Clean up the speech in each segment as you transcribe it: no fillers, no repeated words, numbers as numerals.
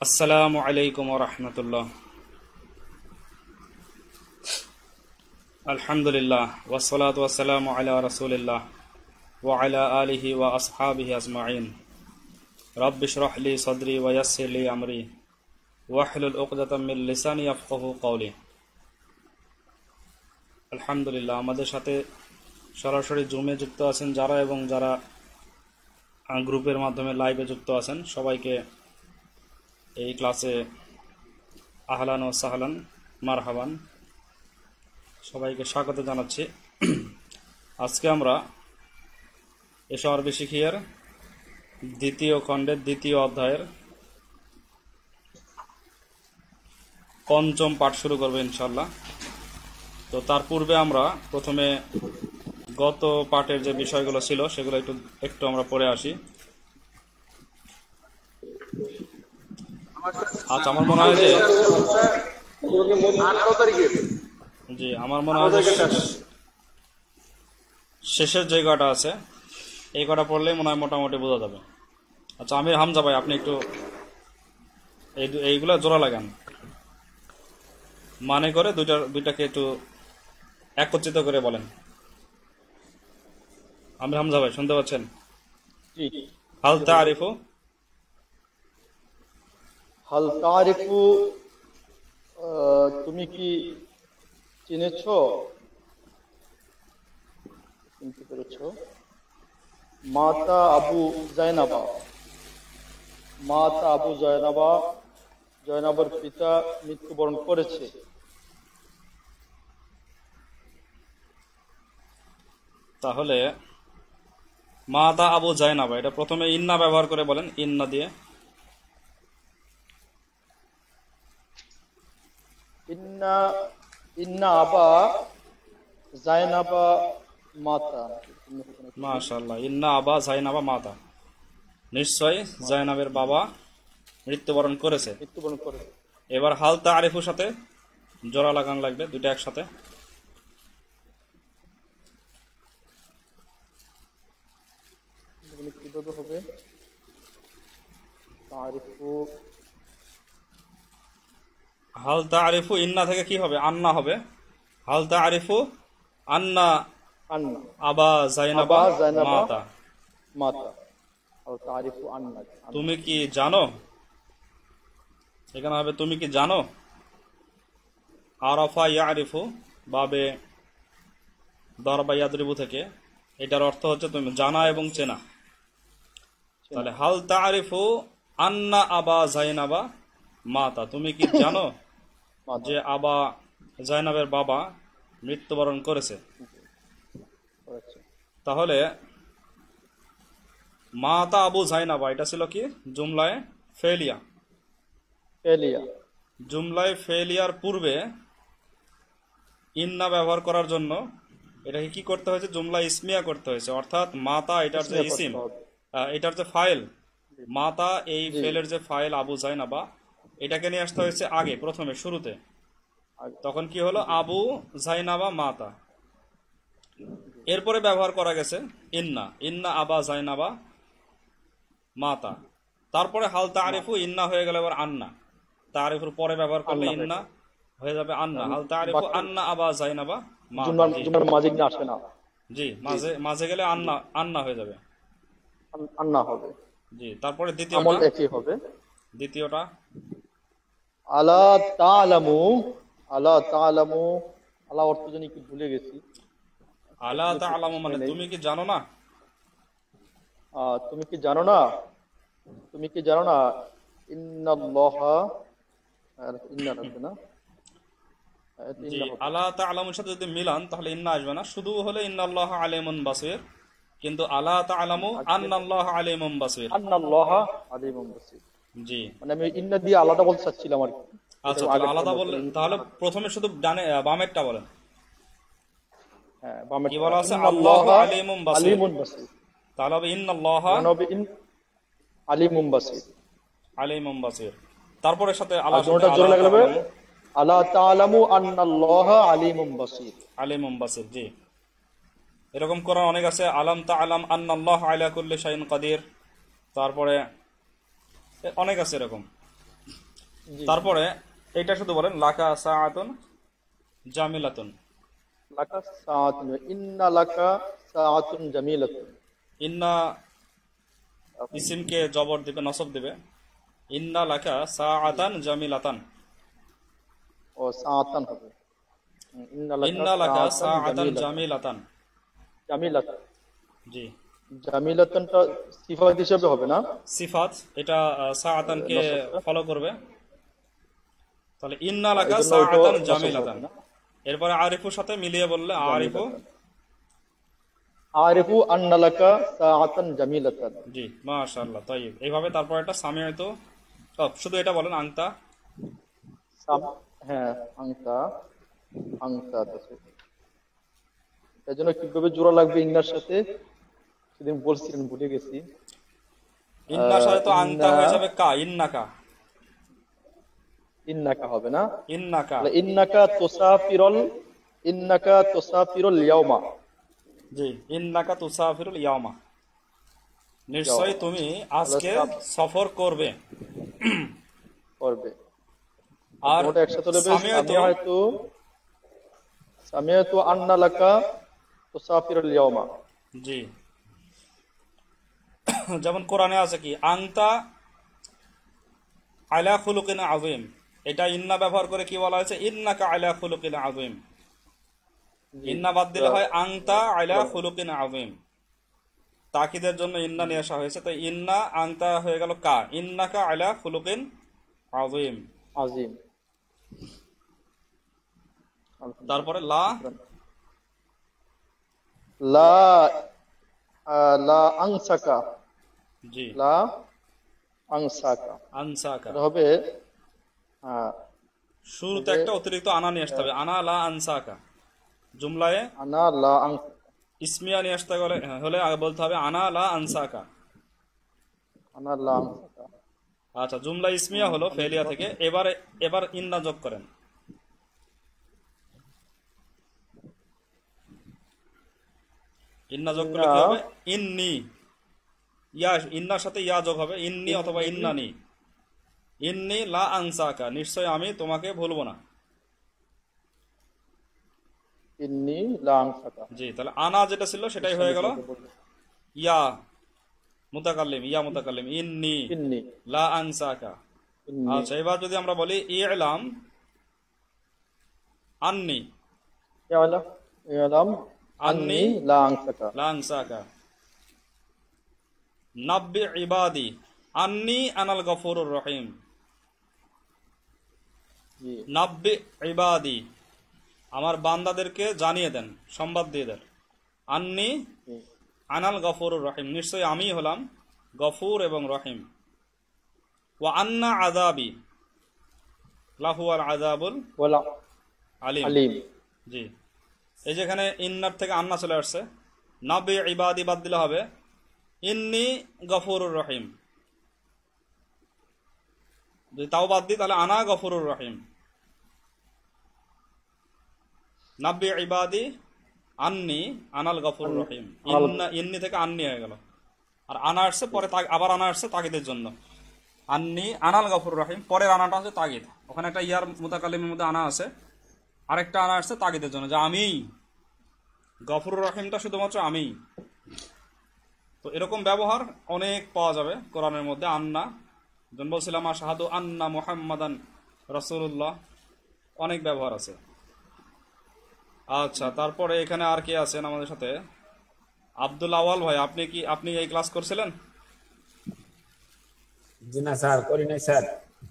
আসসালামু আলাইকুম ওয়া রাহমাতুল্লাহ। আলহামদুলিল্লাহ ওয়াসসালাতু ওয়াসসালামু আলা রাসূলিল্লাহ ওয়া আলা আলিহি ওয়া আসহাবিহি আজমাইন। রাব্বি ইশরাহ লি সাদরি ওয়া ইয়াসসির লি আমরি ওয়াহলুল উকদাতাম মিন লিসানি ইয়াফকাহু কওলি। আলহামদুলিল্লাহ, আমাদের সাথে সরাসরি জুমে যুক্ত আছেন যারা এবং যারা গ্রুপের মাধ্যমে লাইভে যুক্ত আছেন, সবাইকে এই ক্লাসে আহলান ও সাহলান, মারহাবান, সবাইকে স্বাগত জানাচ্ছি। আজকে আমরা এসো আরবি শিখিয়ার দ্বিতীয় খণ্ডের দ্বিতীয় অধ্যায়ের পঞ্চম পাঠ শুরু করবো ইনশাল্লাহ। তো তার পূর্বে আমরা প্রথমে গত পাঠের যে বিষয়গুলো ছিল সেগুলো একটু আমরা পড়ে আসি। আচ্ছা, আমার মনে হয় যে শেষের যে কটা আছে এই কটা পড়লেই মনে হয় মোটামুটি বোঝা যাবে। আচ্ছা, আমির হামজা ভাই, আপনি একটু এইগুলা জোড়া লাগান, মানে করে দুইটাকে একটু একত্রিত করে বলেন। আমির হামজা ভাই, শুনতে পাচ্ছেন? হাল তারিফু, হাল তারিফু, তুমি কি চিনেছ, চিনতে পেরেছ? মাতা আবু জায়নাবা, মাতা আবু জায়নাবা, জয়নাবার পিতা মৃত্যুবরণ করেছে। তাহলে মাতা আবু জায়নাবা, এটা প্রথমে ইন্না ব্যবহার করে বলেন, ইন্না দিয়ে। ইন্না ইন্না আবা জায়নাবা মাতা, মাশাআল্লাহ, ইন্না আবা জায়নাবা মাতা, নিশ্চয় জায়নাবের বাবা মৃত্যুবরণ করেছে। এবার হাল তারিফুর সাথে জোড়া লাগান লাগবে, দুইটা একসাথে। কিভাবে হবে? তারিফু, হাল তারিফু ইন্না থেকে কি হবে? আন্না হবে। হাল তারিফু আন্না আন্না আবা জায়নাবা মাতা, মাতা। হাল তারিফু আন্না, তুমি কি জানো, এখানে হবে তুমি কি জানো। আরাফা ইয়ারিফু বাবে দরবা ইয়াদরিবু থেকে, এটার অর্থ হচ্ছে তুমি জানা এবং চেনা। তাহলে হাল তারিফু আন্না আবা জাইনাবা মাতা, তুমি কি জানো যে আবা জাইনাবের বাবা মৃত্যুবরণ করেছে। তাহলে মাতা আবু জাইনাবা, এটা ছিল কি? জুমলায় ফেলিয়া। জুমলায় ফেলিয়ার পূর্বে ইন্না ব্যবহার করার জন্য এটাকে কি করতে হয়েছে? জুমলা ইসমিয়া করতে হয়েছে, অর্থাৎ মাতা এটার যে ইসিম, এটার যে ফাইল মাতা, এই ফেলের যে ফাইল আবু জাইনাবা, এটাকে নিয়ে আসতে হয়েছে আগে, প্রথমে শুরুতে। তখন কি হলো? আবু জাইনাবা মাতা। এরপরে ব্যবহার করা গেছে ইন্না, ইন্না আবা জাইনাবা মাতা। তারপরে হাল তারিফু ইন্না হয়ে গেল এবার আন্না, তারিফুর পরে ব্যবহার করলে ইন্না হয়ে যাবে আন্না। হাল তারিফু আন্না আবা জাইনাবা মাতা, জি, মাঝে গেলে আন্না, আন্না হয়ে যাবে, আন্না হবে। জি, তারপরে দ্বিতীয়টা আলা তা'লামু, আলা তা'লামু, আলা অর্থ জানি কি ভুলে গেছি। আলা তা'লামু মানে তুমি কি জানো না। তুমি কি জানো না, তুমি কি জানো না। ইন্নাল্লাহা, ইন্না রাখবে না, জি, আলা তা'লামুর সাথে যদি মিলান তাহলে ইন্না আসবে না, শুধু হলে ইন্নাল্লাহা আলিমুন বাসীর। কিন্তু আলা তা'লামু আন্নাল্লাহা আলিমুন বাসীর, আন্নাল্লাহা আলিমুন বাসীর। জি, মানে আমি ইন্না দিয়ে আলাদা বলতে চাচ্ছিলাম আর কি। আচ্ছা, তাহলে আলাদা বললেন, তাহলে প্রথমে শুধু ডানে বামেরটা বলেন। হ্যাঁ, বামেরটা কি বলা আছে? আল্লাহু আলিমুন বাসীর, তাহলে হবে ইন্নাল্লাহা আলিমুন বাসীর, আলিমুন বাসীর। তারপরে সাথে আলা তা'লামু আন্নাল্লাহা আলিমুন বাসীর, আলিমুন বাসীর। জি, এরকম কোরআন অনেক আছে, আলাম তা'লাম আন্নাল্লাহা আলা কুল্লি শাইইন কাদির, তারপরে অনেক আছে এরকম। জি। তারপরে এটা শুধু বলেন লাকা সাআতুন জামিলাতুন। লাকা সাআতুন, ইন্না লাকা সাআতুন জামিলাতুন। ইন্না ইসিমকে জবর দিবে, নসব দিবে। ইন্না লাকা সাআতান জামিলাতান। ও সাআতান হবে। ইন্না লাকা ইন্না লাকা সাআতান সাআতান জামিলাতান। জামিলাতান। জামিলাতান, জি, জামিলাতানটা সিফাত হিসেবে হবে না? সিফাত, এটা সাআতানকে নসবটা ফলো করবে। তাহলে ইন্না লাকা এই জন্য ওইটাও সাআতান নসব জামিলাতান। হবে না? এরপরে আরিফুর সাথে মিলিয়ে বললে আরিফু। জামিলাতান। আরিফু আন্না লাকা সাআতান জামিলাতান। জি, মাশাআল্লাহ, তাইব। এইভাবে তারপর এটা সামিআতু, শুধু এটা বলেন আংতা। হ্যাঁ, আংতা, আংতা আছে। এর জন্য কিভাবে জোড়া লাগবে ইন্নার সাথে সেদিন বলছিলেন, ভুলে গেছি। ইন্নার সাথে তো আংতা ইন্না, হয়ে যাবে কা, ইন্নাকা। ইন্নাকা হবে না? ইন্নাকা। তাহলে ইন্নাকা তুসাফিরুল ইয়াউমা। জি, ইন্নাকা তুসাফিরুল ইয়াওমা। নিশ্চয়ই তুমি আজকে সফর করবে। করবে। আর ওটা একসাথে হবে সামিআতু, সামিআতু আন্না লাকা তুসাফিরুল ইয়াউমা। জি, যেমন কোরআনে আছে কি আংতা আলা খুলুকিন আযীম। এটা ইন্না ব্যবহার করে কি বলা হয়েছে? ইন্নাকা আলা খুলুকিন আযীম। ইন্না বাদ দিলে হয় আংতা আলা খুলুকিন আযীম। তাকিদের জন্য ইন্না নিয়ে আসা হয়েছে, তো ইন্না আংতা হয়ে গেল কা, ইন্নাকা আলা খুলুকিন আযীম। আজিম। তারপরে লা, লা লা আনসাকা, জি, লা আনসাকা। আনসাকা। এটা হবে হ্যাঁ, শুরুতে একটা অতিরিক্ত আনা নিয়ে আসতে হবে, আনা লা আনসাকা। জুমলায় আনা লা আনসাকা। ইসমিয়া নিয়ে আসতে হলে আগে বলতে হবে আনা লা আনসাকা। আনা লা আনসাকা। আচ্ছা, জুমলা ইসমিয়া হলো ফেলিয়া থেকে। এবার ইন্না যোগ করেন। ইন্না যোগ করলে কি হবে? ইন্নি, ইয়া, ইন্নার সাথে ইয়া যোগ হবে, ইন্নি অথবা ইন্নানি। ইন্নি লা আনসাকা, নিশ্চয় আমি তোমাকে ভুলবো না। ইন্নি লা আনসাকা। জি, তাহলে আনা যেটা ছিল সেটাই হয়ে গেল ইয়া মুতাকাল্লিম, ইয়া মুতাকাল্লিম, ইন্নি ইন্নি, লা আনসাকা। ইন্নি। আচ্ছা, এবার যদি আমরা বলি ইলাম আন্নি, ইয়ালাম আন্নি লা আনসাকা। লা আনসাকা। নাব্বি ইবাদি আন্নি আনাল গফুরুর রহিম। জি, নাব্বি ইবাদি, আমার বান্দাদেরকে জানিয়ে দেন, সংবাদ দিয়ে দেন। আন্নি জি। আনাল গফুরুর রহিম, নিশ্চয়ই আমি হলাম গফুর এবং রহিম। ওয়া আন্না আযাবি লাহুয়াল আযাবুল ওয়ালা আলিম। আলিম। জি, এই যেখানে ইন্নার থেকে আন্না চলে আসছে, নাব্বি ইবাদি বাদ দিলে হবে ইন্নি গফুরুর রহিম। যদি তাও বাদ দিই তাহলে আনা গফুরুর রহিম। নাব্বি ইবাদি আন্নি আনাল গফুরুর রহিম। ইন্নি থেকে আন্নি হয়ে গেল। আর আনা আসছে পরে, আবার আনা আসছে তাগিদের জন্য। আন্নি আনাল গফুরুর রহিম, পরের আনাটা হচ্ছে তাগিদ। ওখানে একটা ইয়ার মুতাকাল্লিমের মধ্যে আনা আছে, আরেকটা আনা আসছে তাগিদের জন্য, যে আমি গফুরুর রহিমটা শুধুমাত্র আমি। তো এরকম ব্যবহার অনেক পাওয়া যাবে কোরআনের মধ্যে। আন্না, যেমন বলছিলাম আশহাদু আন্না মুহাম্মাদান রাসূলুল্লাহ, অনেক ব্যবহার আছে। আচ্ছা, তারপরে এখানে আর কে আছেন আমাদের সাথে? আব্দুল আওয়াল ভাই, আপনি এই ক্লাস করছিলেন? জি না স্যার, করি নাই স্যার।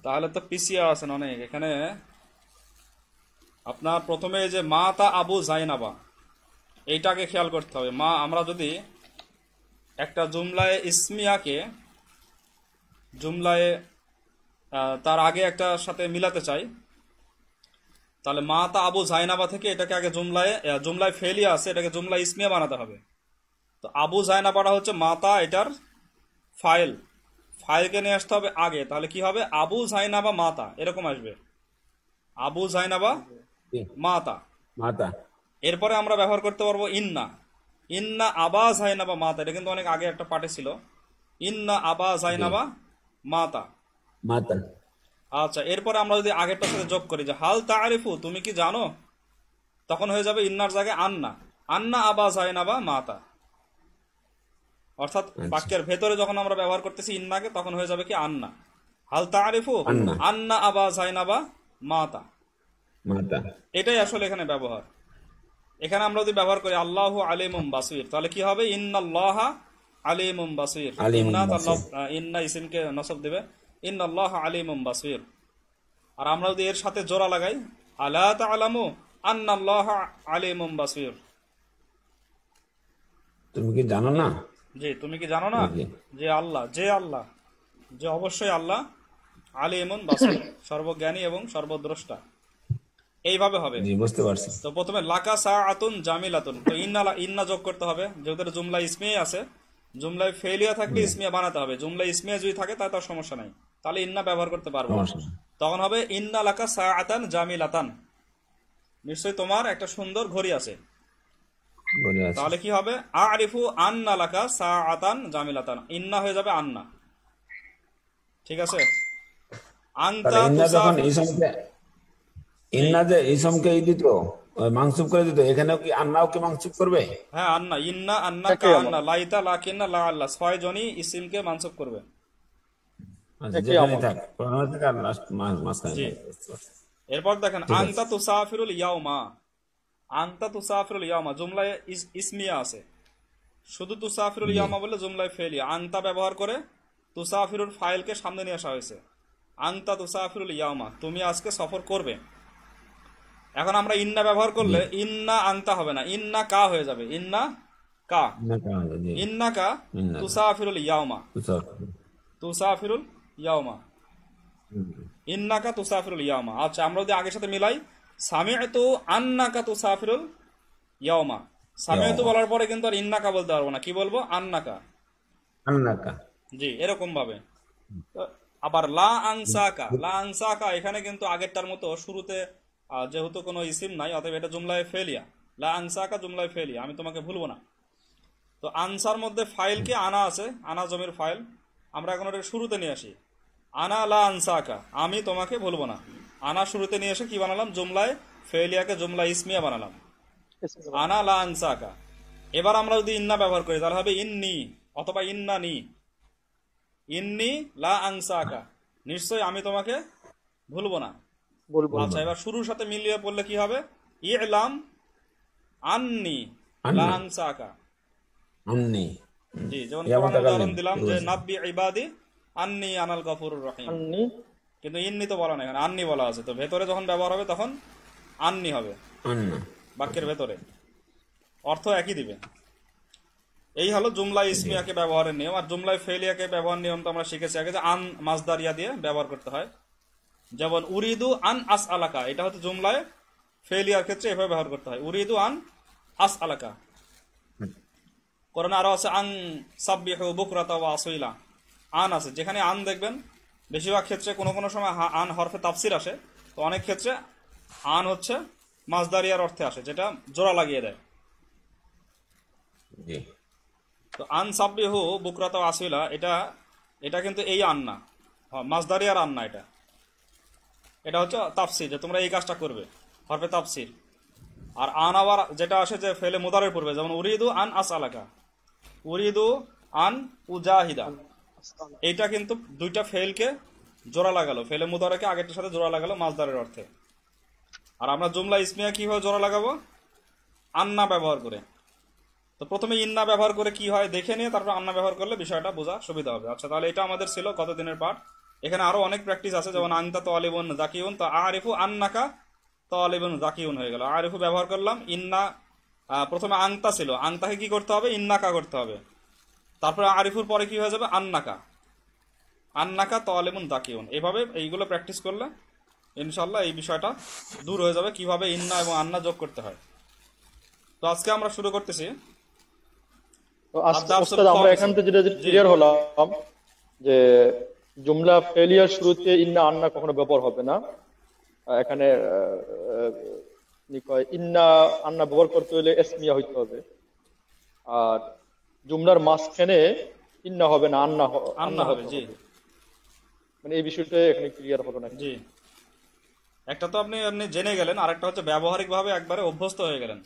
তাহলে তো পিছিয়ে আছেন অনেক। এখানে আপনার প্রথমে যে মা তা আবু জাইনাবা, এইটাকে খেয়াল করতে হবে। মা, আমরা যদি একটা জুমলায় ইসমিয়াকে জুমলায় তার আগে একটা সাথে মিলাতে চাই, তাহলে মা তা আবু জাইনাবা থেকে এটাকে আগে জুমলায় ফেলিয়া আছে, এটাকে জুমলা ইসমিয়া বানাতে হবে। তো আবু জাইনাবাটা হচ্ছে মাতা, এটার ফাইলকে নিয়ে আসতে হবে আগে। তাহলে কি হবে? আবু জাইনাবা মাতা, এরকম আসবে, আবু জাইনাবা জি, মাতা। মাতা। এরপরে আমরা ব্যবহার করতে পারবো ইন্না আবা জাইনাবা মাতা। এটা কিন্তু অনেক আগে একটা পাঠে ছিল, ইন্না আবা জাইনাবা মাতা। মাতা। আচ্ছা, এরপরে আমরা যদি আগেরটার সাথে যোগ করি যে হাল তারিফু, তুমি কি জানো, তখন হয়ে যাবে ইন্নার জায়গায় আন্না। আন্না আবা জাইনাবা মাতা। অর্থাৎ বাক্যের ভেতরে যখন আমরা ব্যবহার করতেছি ইন্নাকে, তখন হয়ে যাবে কি আন্না। হাল তারিফু আন্না। আন্না আবা জাইনাবা মাতা, মাতা। এটাই আসলে এখানে ব্যবহার। এখানে আমরা যদি ব্যবহার করি আল্লাহু আলিমুম বাসির, তাহলে কি হবে ইন্নাল্লাহা আলিমুম বাসির। আলিমুম ইন্না বাসির। ইন্না ইসিমকে নসব দিবে, ইন্নাল্লাহা আলিমুম বাসির। আর আমরা যদি এর সাথে জোড়া লাগাই আলা তা'লামু আন্নাল্লাহা আলিমুম বাসির, তুমি কি জানো না? জি তুমি কি জানো না জি। যে আল্লাহ যে অবশ্যই আল্লাহ আলিমুন বাসির, সর্বজ্ঞানী এবং সর্বদ্রষ্টা। এইভাবে হবে। জি, বুঝতে পারছি। তো প্রথমে লাকা সাআতুন জামিলাতুন, তো ইন্না যোগ করতে হবে, যেহেতু জুমলা ইসমিয়া আছে। জুমলায় ফেলিয়া থাকলে ইসমিয়া বানাতে হবে, জুমলা ইসমিয়া যদি থাকে তাহলে তার সমস্যা নাই, তাহলে ইন্না ব্যবহার করতে পারবো। সমস্যা নেই। তখন হবে ইন্না লাকা সাআতান জামিলাতান, নিশ্চয়ই তোমার একটা সুন্দর ঘড়ি আছে। বলে আছে। তাহলে কি হবে আরিফু আন্না লাকা সাআতান জামিলাতান, ইন্না হয়ে যাবে আন্না। ঠিক আছে। আনতা তাহলে ইন্না যখন তুসাফির, ইসমকে, ইন্না যে ইসমকে দিত, ওই মাংসুব করে দিত, এখানেও কি আন্নাও কি মাংসুব করবে? হ্যাঁ আন্না, ইন্না আন্না কা একই আন্না লাইতা লাকিন্না লা আল্লাহ, 6 জনই ইসিমকে মানসুব করবে। আচ্ছা, একই যেখানে আমল। থাক, প্রথমে থেকে আর লাস্ট মাঝখানে জি। থাকে। বুঝতে পারছি। এরপর দেখেন ঠিক আছে। আনতা তুসাফিরুল ইয়াউমা, আনতা তুসাফিরুল ইয়াউমা জুমলায় ইসমিয়া আছে, শুধু তুসাফিরুল ইয়াউমা বলে জুমলায় ফেলিয়া। আনতা ব্যবহার করে তুসাফিরুল ফাইলকে সামনে নিয়ে আসা হয়েছে। আনতা তুসাফিরুল ইয়াউমা, তুমি আজকে সফর করবে। এখন আমরা ইন্না ব্যবহার করলে ইন্না আনতা হবে না, ইন্না কা হয়ে যাবে, ইন্না কা, ইন্না কা হবে, জি। ইন্না কা ইন্না কা। তুসাফিরুল ইয়াউমা, তুসাফির। তুসাফিরুল ইয়াউমা, ইন্নাকা তুসাফিরুল ইয়াউমা। আচ্ছা, আমরা যদি আগের সাথে মিলাই সামি'তু আন্নাকা তুসাফিরুল ইয়াউমা, সামি'তু বলার পরে কিন্তু আর ইন্নাকা বলতে পারবো না, কি বলবো আন্নাকা। আন্না কা। জি, এরকম ভাবে। তো আবার লা আনসাকা, লা আনসাকা এখানে কিন্তু আগেরটার মতো শুরুতে যেহেতু কোনো ইসিম নাই, অতএব এটা জুমলায় ফেলিয়া। লা আনসাকা জুমলায় ফেলিয়া, আমি তোমাকে ভুলবো না। তো আনসার মধ্যে ফাইলকে আনা আছে, আনা জমির ফাইল, আমরা এখন ওটা শুরুতে নিয়ে আসি। আনা লা আনসাকা, আমি তোমাকে ভুলবো না। আনা শুরুতে নিয়ে এসে কি বানালাম, জুমলায় ফেলিয়াকে জুমলা ইসমিয়া বানালাম, আনা লা আনসাকা। এবার আমরা যদি ইন্না ব্যবহার করি তাহলে হবে ইন্নি অথবা ইন্নানি, ইন্নি লা আনসাকা, নিশ্চয় আমি তোমাকে ভুলবো না। বলবো। আচ্ছা, এবার শুরুর সাথে মিলিয়ে পড়লে কি হবে ইলাম আন্নি আন্নি। লা আনসাকা। আন্নি। জি, যেমন ইয়া কোরআনে মুতাকাল্লিম। উদাহরণ দিলাম যে বুঝেছি। নাব্বি ইবাদি আন্নি আনাল গফুরুর রহিম, আন্নি কিন্তু ইন্নি তো বলা না, এখানে আন্নি বলা আছে। তো ভেতরে যখন ব্যবহার হবে তখন আন্নি হবে আন্না। বাক্যের ভেতরে, অর্থ একই দিবে। এই হলো জুমলা ইসমিয়াকে ব্যবহারের নিয়ম। আর জুমলায় ফেলিয়াকে ব্যবহার নিয়ম তো আমরা শিখেছি আগে, যে আন মাজদারিয়া দিয়ে ব্যবহার করতে হয়। যেমন উরিদু আন আস আলাকা, এটা হচ্ছে জুমলায় ফেলিয়ার ক্ষেত্রে এভাবে ব্যবহার করতে হয়, উরিদু আন আস আলাকা। কোরআনে আরো আছে আন সাব্বিহু বুকরাতা ওয়া আসিলা, আন আছে। যেখানে আন দেখবেন বেশিরভাগ ক্ষেত্রে কোনো কোনো সময় আন হরফে তাফসির আসে, তো অনেক ক্ষেত্রে আন হচ্ছে মাজদারিয়ার অর্থে আসে, যেটা জোড়া লাগিয়ে দেয়। জি। তো আন সাব্বিহু বুকরাতা ওয়া আসিলা, এটা কিন্তু এই আন না, মাজদারিয়ার আন না, এটা হচ্ছে তাফসির, যে তোমরা এই কাজটা করবে, হরফে তাফসির। আর আন আবার যেটা আসে যে ফেলে মুদারের পূর্বে, যেমন উরিদু আন আসআলাকা, উরিদু আন উজাহিদা, এইটা কিন্তু দুইটা ফেলকে জোড়া লাগালো, ফেলে মুদারেকে আগেরটার সাথে জোড়া লাগালো মাজদারের অর্থে। আর আমরা জুমলা ইসমিয়া কিভাবে জোড়া লাগাবো, আন্না ব্যবহার করে। তো প্রথমে ইন্না ব্যবহার করে কি হয় দেখে নিয়ে তারপর আন্না ব্যবহার করলে বিষয়টা বোঝা সুবিধা হবে। আচ্ছা, তাহলে এটা আমাদের ছিল গত দিনের পাঠ। এখানে আরো অনেক প্র্যাকটিস আছে, যেমন আনতা তালিবুন জাকিউন, তো আরিফু আন্নাকা তালিবুন জাকিউন হয়ে গেল। আরিফু ব্যবহার করলাম, ইন্না প্রথমে আংতা ছিল, আংতাকে কি করতে হবে, ইন্নাকা করতে হবে। তারপরে আরিফুর পরে কি হয়ে যাবে, আন্নাকা, আন্নাকা তালিবুন জাকিউন। এভাবে এইগুলো প্র্যাকটিস করলে ইনশাল্লাহ এই বিষয়টা দূর হয়ে যাবে, কিভাবে ইন্না এবং আন্না যোগ করতে হয়। তো আজকে আমরা শুরু করতেছি। তো আজকে ওস্তাদ আমরা এখান থেকে যেটা ক্লিয়ার হলাম যে জুমলা ফেলিয়ার শুরুতে ইন্না আন্না কখনো ব্যবহার হবে না। এখানে কি কয়, ইন্না আন্না ব্যবহার করতে হলে ইসমিয়া হইতে হবে। আর জুমলার মাঝখানে ইন্না হবে না, আন্না আন্না হবে। জি, মানে এই বিষয়টা এখানে ক্লিয়ার হলো নাকি? জি, একটা তো আপনি আপনি জেনে গেলেন, আরেকটা হচ্ছে ব্যবহারিক ভাবে একবারে অভ্যস্ত হয়ে গেলেন।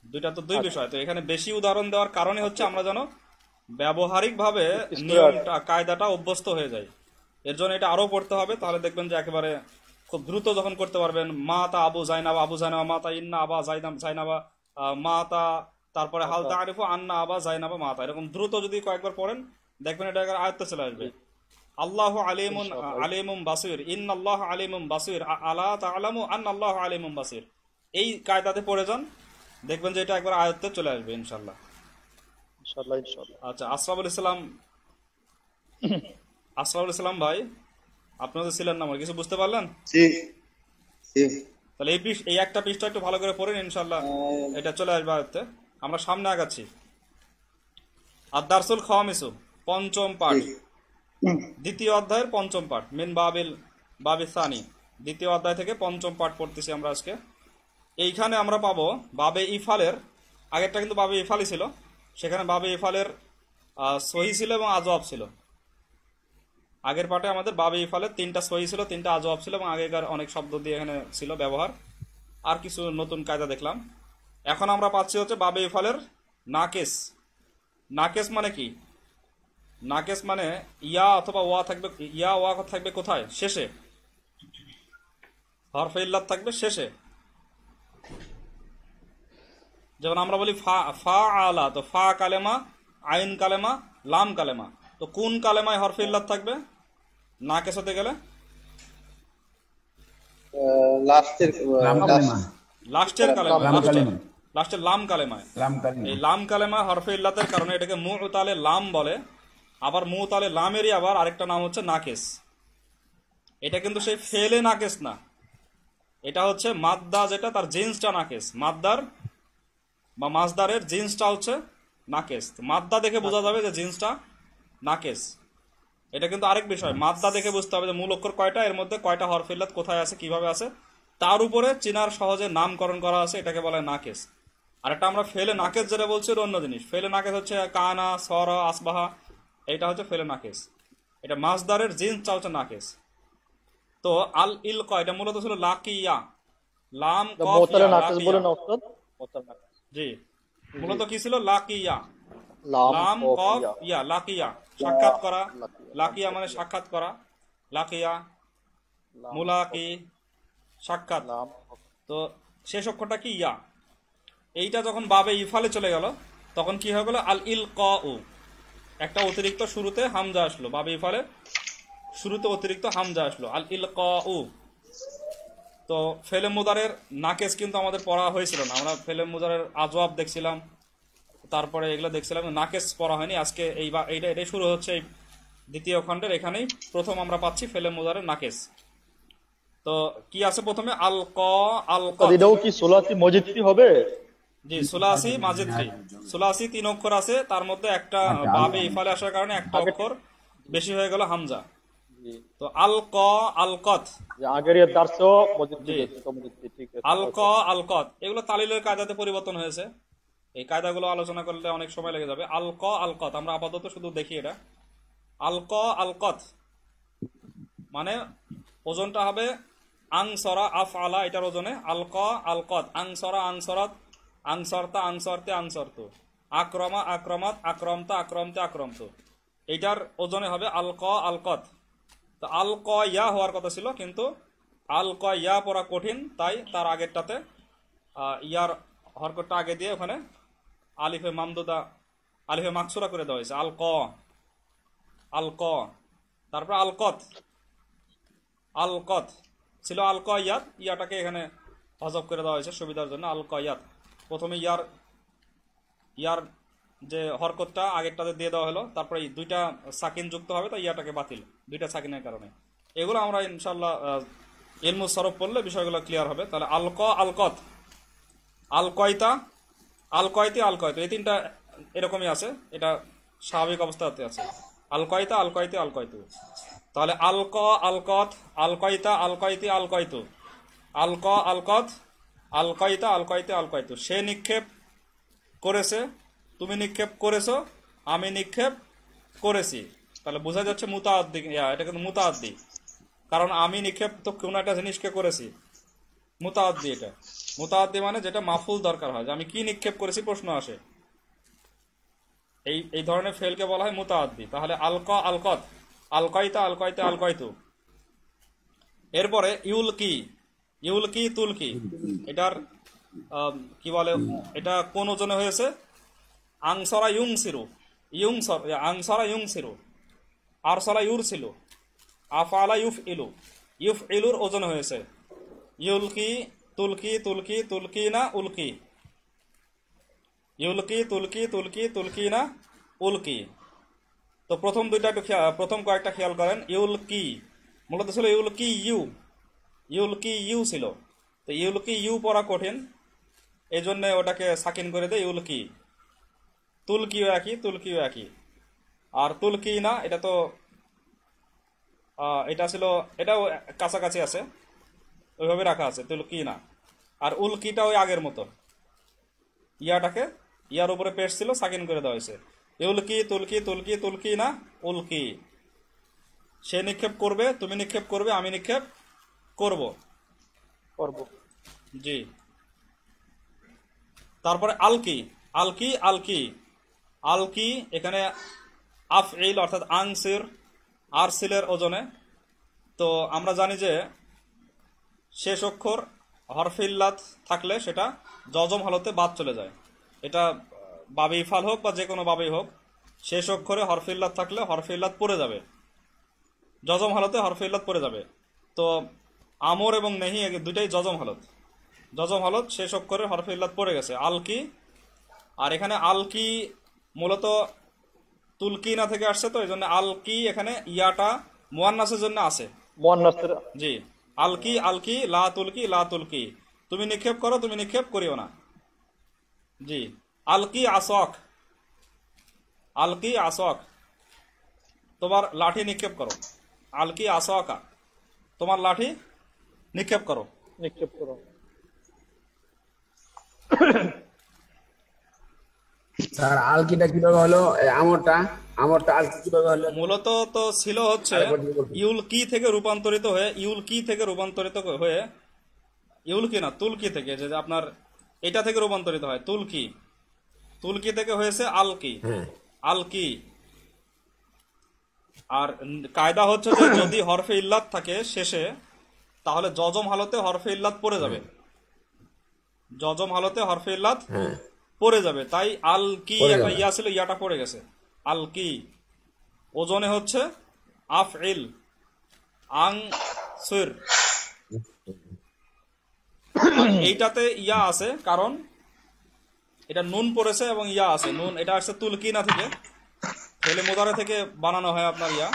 দুইটা তো দুই বিষয়। তো এখানে বেশি উদাহরণ দেওয়ার কারণে হচ্ছে আমরা যেন ব্যবহারিক ভাবে নিয়মটা কায়দাটা অভ্যস্ত হয়ে যায়। এর জন্য এটা আরো পড়তে হবে, তাহলে দেখবেন যে একেবারে খুব দ্রুত যখন করতে পারবেন। মা তা আবু জাইনাবা, আবু জাইনাবা মা তা ইন্না আবা জাইনাবা মা তা, তারপরে হাল তারিফু আন্না আবা জাইনাবা মা তা, এরকম দ্রুত যদি কয়েকবার পড়েন দেখবেন এটা আয়ত্তে চলে আসবে। আল্লাহু আলিমুন আলিমুম বাসির, ইন্নাল্লাহু আলিমুম বাসির, আলা তাআলামু আন্নাল্লাহু আলিমুম বাসির, এই কায়দাতে পড়ে যান, দেখবেন যে এটা একবার আয়ত্তে চলে আসবে ইনশাআল্লাহ। ইনশাআল্লাহ ইনশাআল্লাহ। আচ্ছা, আসরাফুল ইসলাম ভাই, আপনাদের ছিলেন না, আমার কিছু বুঝতে পারলেন? জি জি। তাহলে এই একটা পৃষ্ঠা একটু ভালো করে পড়েন, ইনশাআল্লাহ এটা চলে আসবে আয়ত্তে। আমরা সামনে আগাচ্ছি। আর দারসুল খাওয়ামিসু, পঞ্চম পাঠ, দ্বিতীয় অধ্যায়ের পঞ্চম পাঠ, মিন বাবিল সানি, দ্বিতীয় অধ্যায় থেকে পঞ্চম পাঠ পড়তেছি আমরা আজকে। এইখানে আমরা পাবো বাবে ইফালের, আগেরটা কিন্তু বাবে ইফালই ছিল, সেখানে বাবে ইফালের সহি ছিল এবং আজওয়াব ছিল। আগের পাঠে আমাদের বাবে ইফালের 3টা সহি ছিল, 3টা আজওয়াব ছিল, এবং আগেকার অনেক শব্দ দিয়ে এখানে ছিল ব্যবহার, আর কিছু নতুন কায়দা দেখলাম। এখন আমরা পাচ্ছি হচ্ছে বাবে ইফালের নাকেস। নাকেস মানে কি? নাকেস মানে ইয়া অথবা ওয়া থাকবে, ইয়া ওয়া থাকবে কোথায়? শেষে। হরফে ইল্লাত থাকবে শেষে। যেমন আমরা বলি ফা আলা, তো ফা কালেমা, আইন কালেমা, লাম কালেমা, তো কোন কালেমায় হরফে ইল্লাত থাকবে নাকেস হতে গেলে? লাস্টের লাস্টের কালেমা, লাস্টের লাম কালেমায়। এই লাম কালেমায় হরফে ইল্লাতের কারণে এটাকে মুতালে লাম বলে। আবার মুতালে লামেরই আবার আরেকটা নাম হচ্ছে নাকেস। এটা কিন্তু সেই ফেলে নাকেস না, এটা হচ্ছে মাদ্দা, যেটা তার জিন্সটা নাকেস। মাদ্দার বা মাজদারের জিন্সটা হচ্ছে নাকেস। মাদ্দা দেখে বোঝা যাবে যে জিন্সটা নাকেস। এটা কিন্তু আরেক বিষয়, মাদ্দা দেখে বুঝতে হবে যে মূল অক্ষর কয়টা, এর মধ্যে কয়টা হরফ ইল্লাত কোথায় আছে, কিভাবে আছে, তার উপরে চিনার সহজে নামকরণ করা আছে, এটাকে বলা হয় নাকেস। আর একটা আমরা ফেলে নাকেস যেটা বলছি ওটা অন্য জিনিস। ফেলে নাকেস হচ্ছে কানা, সরা, আসবাহা, এটা হচ্ছে ফেলে নাকেস। এটা মাজদারের জিন্সটা হচ্ছে নাকেস। তো আল ইলকা এটা মূলত ছিল লাকিয়া, লাম কফ মুতালে ইয়া, নাকেস বলে লাকিয়া। না উস্তাদ? মুতালে নাকেস জি, মূলত কি ছিল? লাকিয়া, লাম লাম কফ কফ ইয়া। ইয়া, লাকিয়া, সাক্ষাৎ করা। লাকিয়া, লাকিয়া মানে সাক্ষাৎ করা, লাকিয়া, লাম মুলাকি, সাক্ষাৎ। লাম তো শেষ অক্ষরটা কি? ইয়া। এইটা যখন বাবে ইফালে চলে গেল তখন কি হয়ে গেল? আল ইলকা উ, একটা অতিরিক্ত শুরুতে হামজা আসলো। বাবে ইফালে শুরুতে অতিরিক্ত হামজা আসলো, আল ইলকা উ। তো ফেলে মুদারের নাকেস কিন্তু আমাদের পড়া হয়েছিল না, আমরা ফেলে মুদারের আজওয়াব দেখছিলাম, তারপরে এগুলো দেখছিলাম, নাকেস পড়া হয়নি। আজকে এটাই শুরু হচ্ছে এই দ্বিতীয় খণ্ডের। এখানেই প্রথম আমরা পাচ্ছি ফেলে মুদারের নাকেস। তো কি আছে প্রথমে? আল ক, আল ক। এটাও কি সুলাসি মজিদি হবে? জি, সুলাসি মাজিদ্রি। সুলাসি 3 অক্ষর আছে, তার মধ্যে একটা বাবে ইফালে আসার কারণে একটা অক্ষর বেশি হয়ে গেল, হামজা। তো আল ক, আল কত, যে আগের এর দার্সও মজিদি, তো মজিদি ঠিক আছে। আল ক, আল কত, এগুলো তালিলের কায়দাতে পরিবর্তন হয়েছে। এই কায়দাগুলো আলোচনা করলে অনেক সময় লেগে যাবে। আল ক, আল কত, আমরা আপাতত শুধু দেখি এটা। আল ক, আল কত মানে ওজনটা হবে আংসরা আফ আলা, এটার ওজনে আল ক, আল কত। আংসরা আংসরাত, আংসরতা আংসরতে আংসরত, আক্রমা আক্রমাত, আক্রমতা আক্রমতে আক্রমত, এইটার ওজনে হবে আল ক, আল কত। তো আল ক ইয়া হওয়ার কথা ছিল, কিন্তু আল ক ইয়া পড়া কঠিন, তাই তার আগেরটাতে ইয়ার হরকতটা আগে দিয়ে ওখানে আলিফে মামদুদা, আলিফে মাকসুরা করে দেওয়া হয়েছে। আল ক, আল ক, তারপর আল কত, আল কত ছিল আল ক ইয়াত, ইয়াটাকে এখানে হজব করে দেওয়া হয়েছে সুবিধার জন্য। আল ক ইয়াত, প্রথমে ইয়ার যে হরকতটা আগেরটাতে দিয়ে দেওয়া হলো, তারপরে এই দুইটা সাকিন যুক্ত হবে, তাই ইয়াটাকে বাতিল, দুইটা সাকিনের কারণে। এগুলো আমরা ইনশাল্লাহ ইলমু সরফ পড়লে বিষয়গুলো ক্লিয়ার হবে। তাহলে আল ক, আল কত, আল কয়তা, আল কয়তি, আল কয়তো, এই 3টা এরকমই আছে, এটা স্বাভাবিক অবস্থাতে আছে। আল কয়তা, আল কয়তি, আল কয়তু। তাহলে আল ক, আল কত, আল কয়তা, আল কয়তি, আল কয়তু। আল ক, আল কত, আল কয়তা, আল কয়তি, আল কয়তু। সে নিক্ষেপ করেছে, তুমি নিক্ষেপ করেছো, আমি নিক্ষেপ করেছি। তাহলে বোঝা যাচ্ছে মুতাআদ্দি, এটা কিন্তু মুতাআদ্দি, কারণ আমি নিক্ষেপ তো কোনো একটা জিনিসকে করেছি, মুতাআদ্দি। এটা মুতাআদ্দি মানে যেটা মাফুল দরকার হয়, যে আমি কি নিক্ষেপ করেছি প্রশ্ন আসে, এই ধরনের ফেলকে বলা হয় মুতাআদ্দি। তাহলে আলকা আলকত, আলকাইতা আলকাইতা আলকাইতু। এরপরে ইউলকি, ইউলকি তুলকি, এটার কি বলে, এটা কোন ওজনে হয়েছে? আংসরা ইউংসিরু, আংসরা ইউংসিরু, আরসালা ইউরসিলু, আফআলা ইউফইলু, ইউফইলুর ওজন হয়েছে। ইউলকি তুলকি তুলকি তুলকি না উলকি, ইউলকি তুলকি তুলকি তুলকি না উলকি। তো প্রথম দুইটা একটু প্রথম কয়েকটা খেয়াল করেন। ইউলকি মূলত ছিল ইউলকি ইউ, ইউলকি ইউ ছিল, তো ইউলকি ইউ পড়া কঠিন, এই জন্য ওটাকে সাকিন করে দেয় ইউলকি। তুলকিও একই, তুলকিও একই। আর তুলকি না, এটা তো এটা ছিল, এটাও কাছাকাছি আছে, ওইভাবে রাখা আছে তুলকি না। আর উলকিটা ওই আগের মতো, ইয়াটাকে ইয়ার উপরে পেশ ছিল, সাকিন করে দেওয়া হয়েছে। ইউলকি তুলকি তুলকি তুলকি না উলকি। সে নিক্ষেপ করবে, তুমি নিক্ষেপ করবে, আমি নিক্ষেপ করব। জি। তারপরে আলকি, আলকি আলকি, আলকি এখানে আফইল অর্থাৎ আংসির আরসিলের ওজনে। তো আমরা জানি যে শেষ অক্ষর হরফে ইল্লাত থাকলে সেটা জজম হালতে বাদ চলে যায়। এটা বাবে ইফাল হোক বা যে কোনো বাবেই হোক, শেষ অক্ষরে হরফে ইল্লাত থাকলে হরফে ইল্লাত পড়ে যাবে, জজম হালতে হরফে ইল্লাত পড়ে যাবে। তো আমর এবং নেহি দুইটাই জজম হালত, জজম হালত শেষ অক্ষরে হরফে ইল্লাত পড়ে গেছে, আলকি। আর এখানে আলকি মূলত তুলকিনা থেকে আসছে, তো এই জন্য আলকি এখানে ইয়াটা মুয়ান্নাসের জন্য আছে, মুয়ান্নাসের। জি। আলকি আলকি লা তুলকি লা তুলকি, তুমি নিক্ষেপ করো, তুমি নিক্ষেপ করিও না। জি। আলকি আসক, আলকি আসক, তোমার লাঠি নিক্ষেপ করো। আলকি আসকা, তোমার লাঠি নিক্ষেপ করো, নিক্ষেপ করো। স্যার আলকিটা কিভাবে হলো? আমরটা, আমরটা আলকি কিভাবে হলো? মূলত তো ছিল হচ্ছে ইউলকি থেকে রূপান্তরিত হয়ে, ইউলকি থেকে রূপান্তরিত হয়ে, ইউলকি না তুলকি থেকে, যে আপনার এটা থেকে রূপান্তরিত হয় তুলকি, তুলকি থেকে হয়েছে আলকি, আলকি। আর কায়দা হচ্ছে যে যদি হরফে ইল্লাত থাকে শেষে, তাহলে জজম হালতে হরফে ইল্লাত পড়ে যাবে, জজম হালতে হরফে ইল্লাত পড়ে যাবে। তাই আলকি একটা ইয়া ছিল, ইয়াটা পড়ে গেছে, আলকি। ওজনে হচ্ছে আফইল আং সুর। এইটাতে ইয়া আছে কারণ এটা নুন পড়েছে এবং ইয়া আছে, নুন এটা আসছে তুলকিনা থেকে, ফেলে মুদারে থেকে বানানো হয় আপনার ইয়া,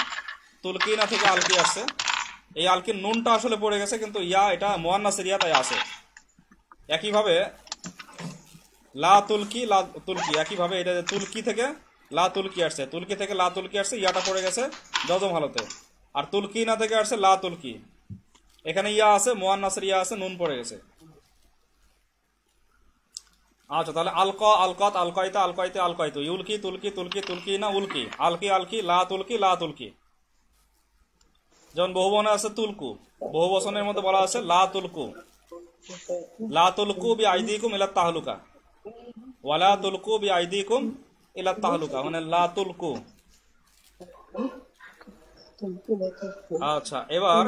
তুলকিনা থেকে আলকি আসছে। এই আলকির নুনটা আসলে পড়ে গেছে, কিন্তু ইয়া এটা মুয়ান্নাসের ইয়া, তাই আছে। একইভাবে লা তুলকি লা তুলকি, একইভাবে এটা তুলকি থেকে লা তুলকি আসছে, তুলকি থেকে লা তুলকি আসছে, ইয়াটা পড়ে গেছে জজম হালতে। আর তুলকি না থেকে আসছে লা তুলকি, এখানে ইয়া আছে, মুয়ান্নাসের ইয়া আছে, নুন পড়ে গেছে। আচ্ছা, তাহলে আলকা আলকাত আলকাইতা আলকাইতে আলকাইতু, ইউলকি তুলকি তুলকি তুলকি না উলকি, আলকি আলকি লা তুলকি লা তুলকি। যেমন বহুবচনে আছে তুলকু, বহুবচনের মধ্যে বলা আছে লা তুলকু, লা তুলকু বি আইদিকুম ইলা তাহলুকা, ওয়ালা তুলকু বি আইদিকুম ইলা তাহলুকা, মানে লা তুলকু। আচ্ছা, এবার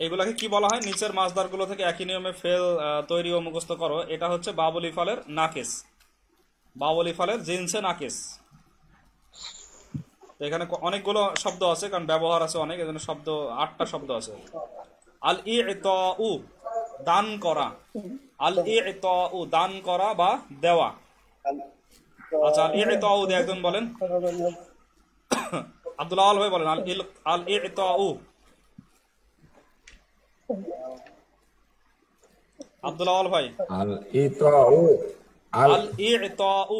এগুলাকে কি বলা হয়? নিচের মাসদার গুলো থেকে একই নিয়মে ফেল তৈরি ও মুখস্থ করো। এটা হচ্ছে বাবুল ইফালের নাকিস, বাবুল ইফালের জিনসে নাকিস। তো এখানে অনেকগুলো শব্দ আছে, কারণ ব্যবহার আছে অনেক, এজন্য শব্দ 8টা শব্দ আছে। আল ইতাউ দান করা, আল ইতাউ দান করা বা দেওয়া। আচ্ছা, আল ইতাউ দিয়ে একজন বলেন, আব্দুল্লাহ আল ভাই বলেন আল ইতাউ। আব্দুল্লাহ আল ভাই, আল ইতাউ, আল ইতাউ,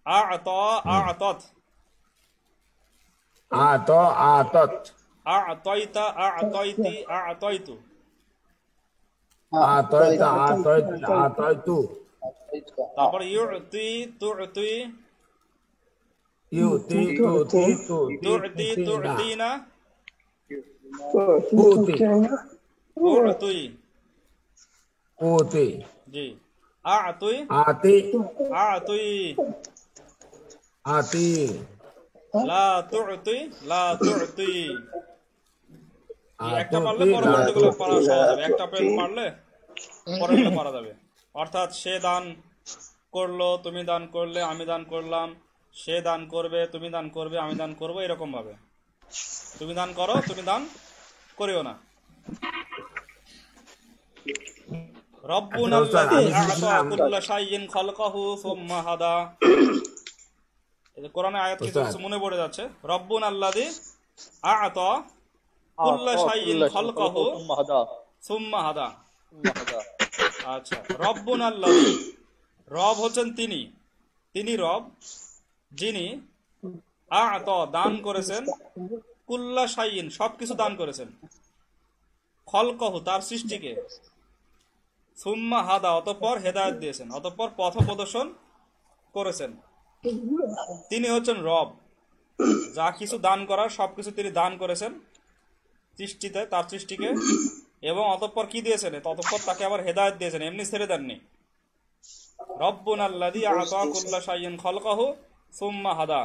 আ'তা আ'তাত, আতা আতাত, আ'তাইতা আ'তাইতি আ'তাইতু, আতাইতা আতাইতু আতাইতু, তারপর ইউতি তুতি ইউতি তুতি তুতি তুতি তুতিনা তুতিনা উতি উতুই উতি জি আতুই আতি আতুই আতি লা তুতুই লা তুতুই একটা পারলে আতুতি পরবর্তীগুলো পড়া লাতুতি সহজ হবে, একটা পারলে পরেরটা পারা যাবে। অর্থাৎ সে দান করলো, তুমি দান করলে, আমি দান করলাম, সে দান করবে, তুমি দান করবে, আমি দান করবো, এরকম ভাবে। তুমি দান করো, তুমি দান করিও না। রব্বুনা আল্লাযী আ'তা কুল্লা শাইইন খালকাহু সুম্মা হাদা। এই যে কোরআনে আয়াত কিছু কিছু মনে পড়ে যাচ্ছে। রব্বুনা আল্লাযী আ'তা কুল্লা শাইইন খালকাহু সুম্মা হাদা। আচ্ছা, রব্বুন আল্লাযী, রব হচ্ছেন তিনি, তিনি রব যিনি আ'তা দান করেছেন, কুল্লা শাইইন সবকিছু দান করেছেন, খলকহু তার সৃষ্টিকে, সুম্মা হাদা অতঃপর হেদায়েত দিয়েছেন, অতঃপর পথ প্রদর্শন করেছেন। তিনি হচ্ছেন রব, যা কিছু দান করার সবকিছু তিনি দান করেছেন সৃষ্টিতে, তার সৃষ্টিকে, এবং অতঃপর কি দিয়েছেন, ততঃপর তাকে আবার হেদায়েত দিয়েছেন, এমনি ছেড়ে দেননি। রব্বুনা আল্লাযী আ'তা কুল্লা শাইইন খালকাহু সুম্মা হাদা।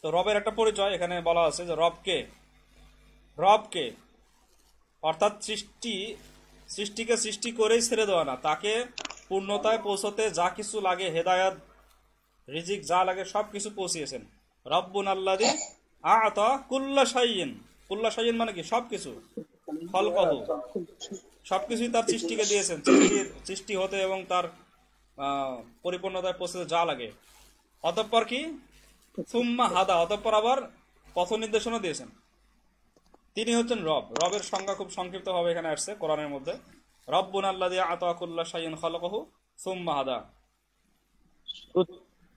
তো রবের একটা পরিচয় এখানে বলা আছে যে রবকে, রবকে অর্থাৎ সৃষ্টিকে সৃষ্টি করেই ছেড়ে দেওয়া না, তাকে পূর্ণতায় পৌঁছতে যা কিছু লাগে, হেদায়াত, রিজিক যা লাগে সবকিছু পৌঁছিয়েছেন। রব্বুন আল্লাযী আ'তা কুল্লা শাইইন, কুল্লা শাইইন মানে কি সবকিছু, খলকাহু সবকিছুই তার সৃষ্টিকে দিয়েছেন, সৃষ্টি হতে এবং তার পরিপূর্ণতায় পৌঁছতে যা লাগে। অতঃপর কি, সুম্মা হাদা অতঃপর আবার পথ নির্দেশনা দিয়েছেন। তিনি হচ্ছেন রব। রবের সংজ্ঞা খুব সংক্ষিপ্ত ভাবে এখানে আসছে কোরআনের মধ্যে। রব্বুনা আল্লাযী আ'তা কুল্লা শাইইন খালাকাহু সুম্মা হাদা।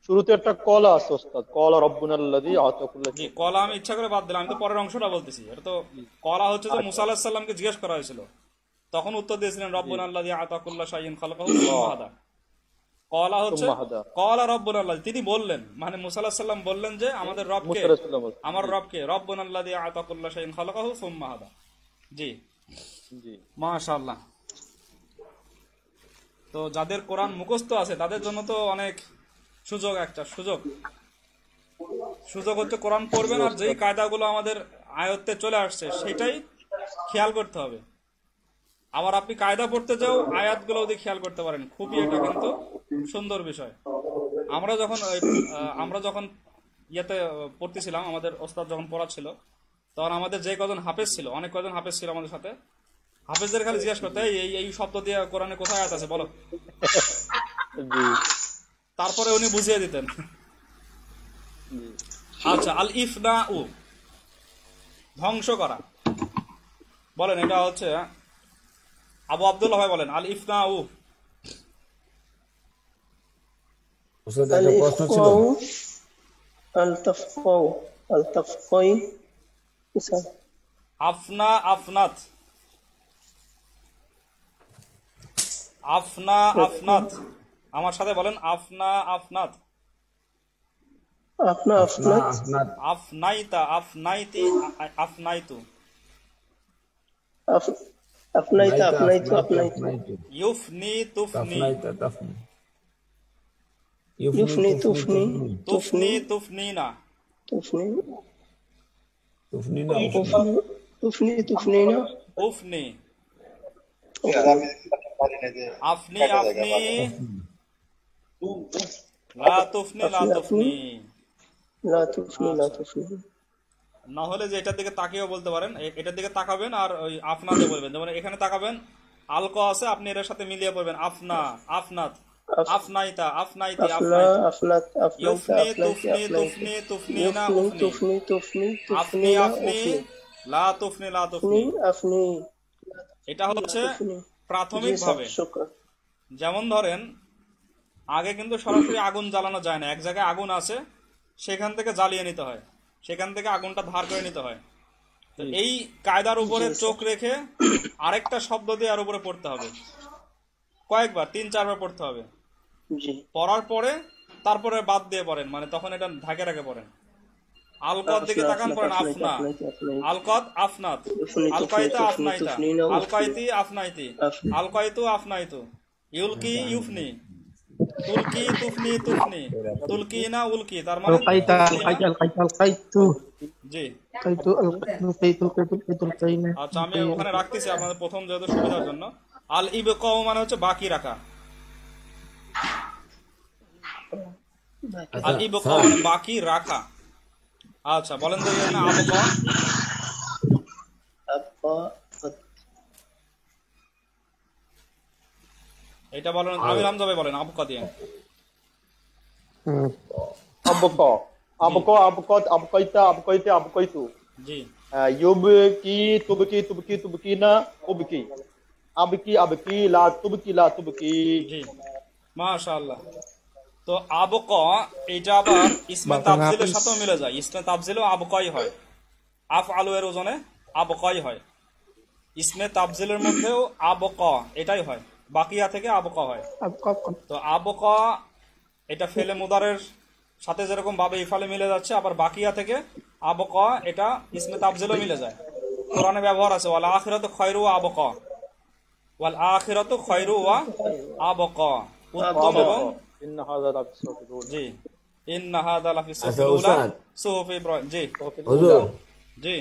শুরুতে একটা কলা আছে ওস্তাদ, কলা রব্বুনাল্লাযী আ'তা কুল্লা জি, কলা আমি ইচ্ছা করে বাদ দিলাম, আমি তো পরের অংশটা বলতেছি। এটা তো কলা হচ্ছে যে মুসা আলাইহিস সালামকে জিজ্ঞেস করা হয়েছিল, তখন উত্তর দিয়েছিলেন রব্বুনা আল্লাযী আ'তা কুল্লা শাইইন খালাকাহু সুম্মা হাদা। কলা হচ্ছে কলা রব্বুনা আল্লাযী, তিনি বললেন, মানে মুসা আলাইহিস সালাম বললেন যে আমাদের রবকে, আমার রবকে, রব্বুনা আল্লাযী আ'তা কুল্লা শাইইন খালাকাহু সুম্মা হাদা। জি জি, মাশাআল্লাহ। তো যাদের কোরআন মুখস্থ আছে তাদের জন্য তো অনেক সুযোগ, একটা সুযোগ হচ্ছে কোরআন পড়বেন আর যেই কায়দাগুলো আমাদের আয়ত্তে চলে আসছে সেটাই খেয়াল করতে হবে। আবার আপনি কায়দা পড়তে যাও, আয়াতগুলো যদি খেয়াল করতে পারেন, খুবই এটা কিন্তু সুন্দর বিষয়। আমরা যখন ইয়েতে পড়তেছিলাম, আমাদের ওস্তাদ যখন পড়াচ্ছিল, তখন আমাদের যে কজন হাফেজ ছিল, অনেক কজন হাফেজ ছিল আমাদের সাথে, হাফেজদের খালি জিজ্ঞাসা করতে, এই শব্দ দিয়ে কোরআনে কোথায় আয়াত আছে বলো, তারপরে উনি বুঝিয়ে দিতেন। আচ্ছা, আল ইফনা উ ধ্বংস করা, বলেন এটা হচ্ছে আবু আব্দুল্লাহ ভাই বলেন, আল ইফনা উ। একটা প্রশ্ন ছিল, আফনা আফনাত, আফনা আফনাত, আমার সাথে বলেন আফনা আফনাত। আফনাইতা আফনাইতি আফনাইতু। ইউফনি তুফনি। তুফনি তুফনিনা। উফনি। আফনি আফনি। লা তুফনি লা তুফনি। না হলে যে এটার দিকে তাকিয়েও বলতে পারেন, এটার দিকে তাকাবেন আর ওই আফনাতে বলবেন, যেমন এখানে তাকাবেন, আলকা আছে, আপনি এর সাথে মিলিয়ে পড়বেন আফনা আফনাত, আফনাইতা আফনাইতি আফনাইতি। ইউফনি তুফনি তুফনি তুফনিনা উফনি। আফনি আফনি লা তুফনি লা তুফনি। এটা হচ্ছে প্রাথমিক ভাবে। যেমন ধরেন, আগে কিন্তু সরাসরি আগুন জ্বালানো যায় না, এক জায়গায় আগুন আছে, সেখান থেকে জ্বালিয়ে নিতে হয়, সেখান থেকে আগুনটা ধার করে নিতে হয়। তো এই কায়দার উপরে চোখ রেখে আরেকটা শব্দ দিয়ে আর উপরে পড়তে হবে। কয়েকবার 3-4 বার পড়তে হবে। জি পড়ার পরে তারপরে বাদ দিয়ে পড়েন, মানে তখন এটা ঢাকে রেখে পড়েন। আলকদ দিকে তাকান, পড়েন আফনা, আলকদ আফনাত, আলকাইতা আফনাইতা, আলকাইতি আফনাইতি, আলকাইতু আফনাইতু, ইউলকি ইউফনি, তুলকি তুফনি তুফনি, তুলকি না উলকি, তার মানে القيت القيت القيت القيت জি। القيت القيت القيت القيت আচ্ছা, আমি ওখানে রাখতেছি আপনাদের প্রথম যেহেতু সুবিধার জন্য। আল ইবকাউ মানে হচ্ছে বাকি রাখা, আল ইবকাউ মানে বাকি রাখা। আচ্ছা বলেন তো এখানে আবকা, আব্বা এটা বলেন, আমি রামজা ভাই বলেন আবকা দিয়ে। আবকা, আবকা, আবকাত, আবকাইতা, আবকাইতে, আবকাইতু। জি ইউবকি, তুবকি, তুবকি, তুবকিনা, উবকি। আবকি, আবকি, লা তুবকি, লা তুবকি। জি মাশাআল্লাহ। তো আবকা এটা আবার ইসমে তাফজিলের সাথেও মিলে যায়, ইসমে তাফজিলও আবকাই হয়, আফআলু এর ওজনে আবকাই হয়। ইসমে তাফজিলের মধ্যেও আবকা এটাই হয়, বাকিয়া থেকে আবকা হয়। তো আবকা এটা ফেলে মুদারের সাথে যেরকম ভাবে ইফালে মিলে যাচ্ছে, আবার বাকিয়া থেকে আবকা এটা ইসমে তাফজিলও মিলে যায়। কোরআনে ব্যবহার আছে ওয়াল আখিরাতু খায়রু ওয়া আবকা, ওয়াল আখিরাতু খায়রু ওয়া আবকা, উত্তম এবং ইন্না হাযা লাফিস সুহুফিল উলা। জি ইন্না হাযা লাফিস আচ্ছা, সুহুফিল উলা, উস্তাদ। সুহুফি ইব্রাহিম। জি হুজুর, জি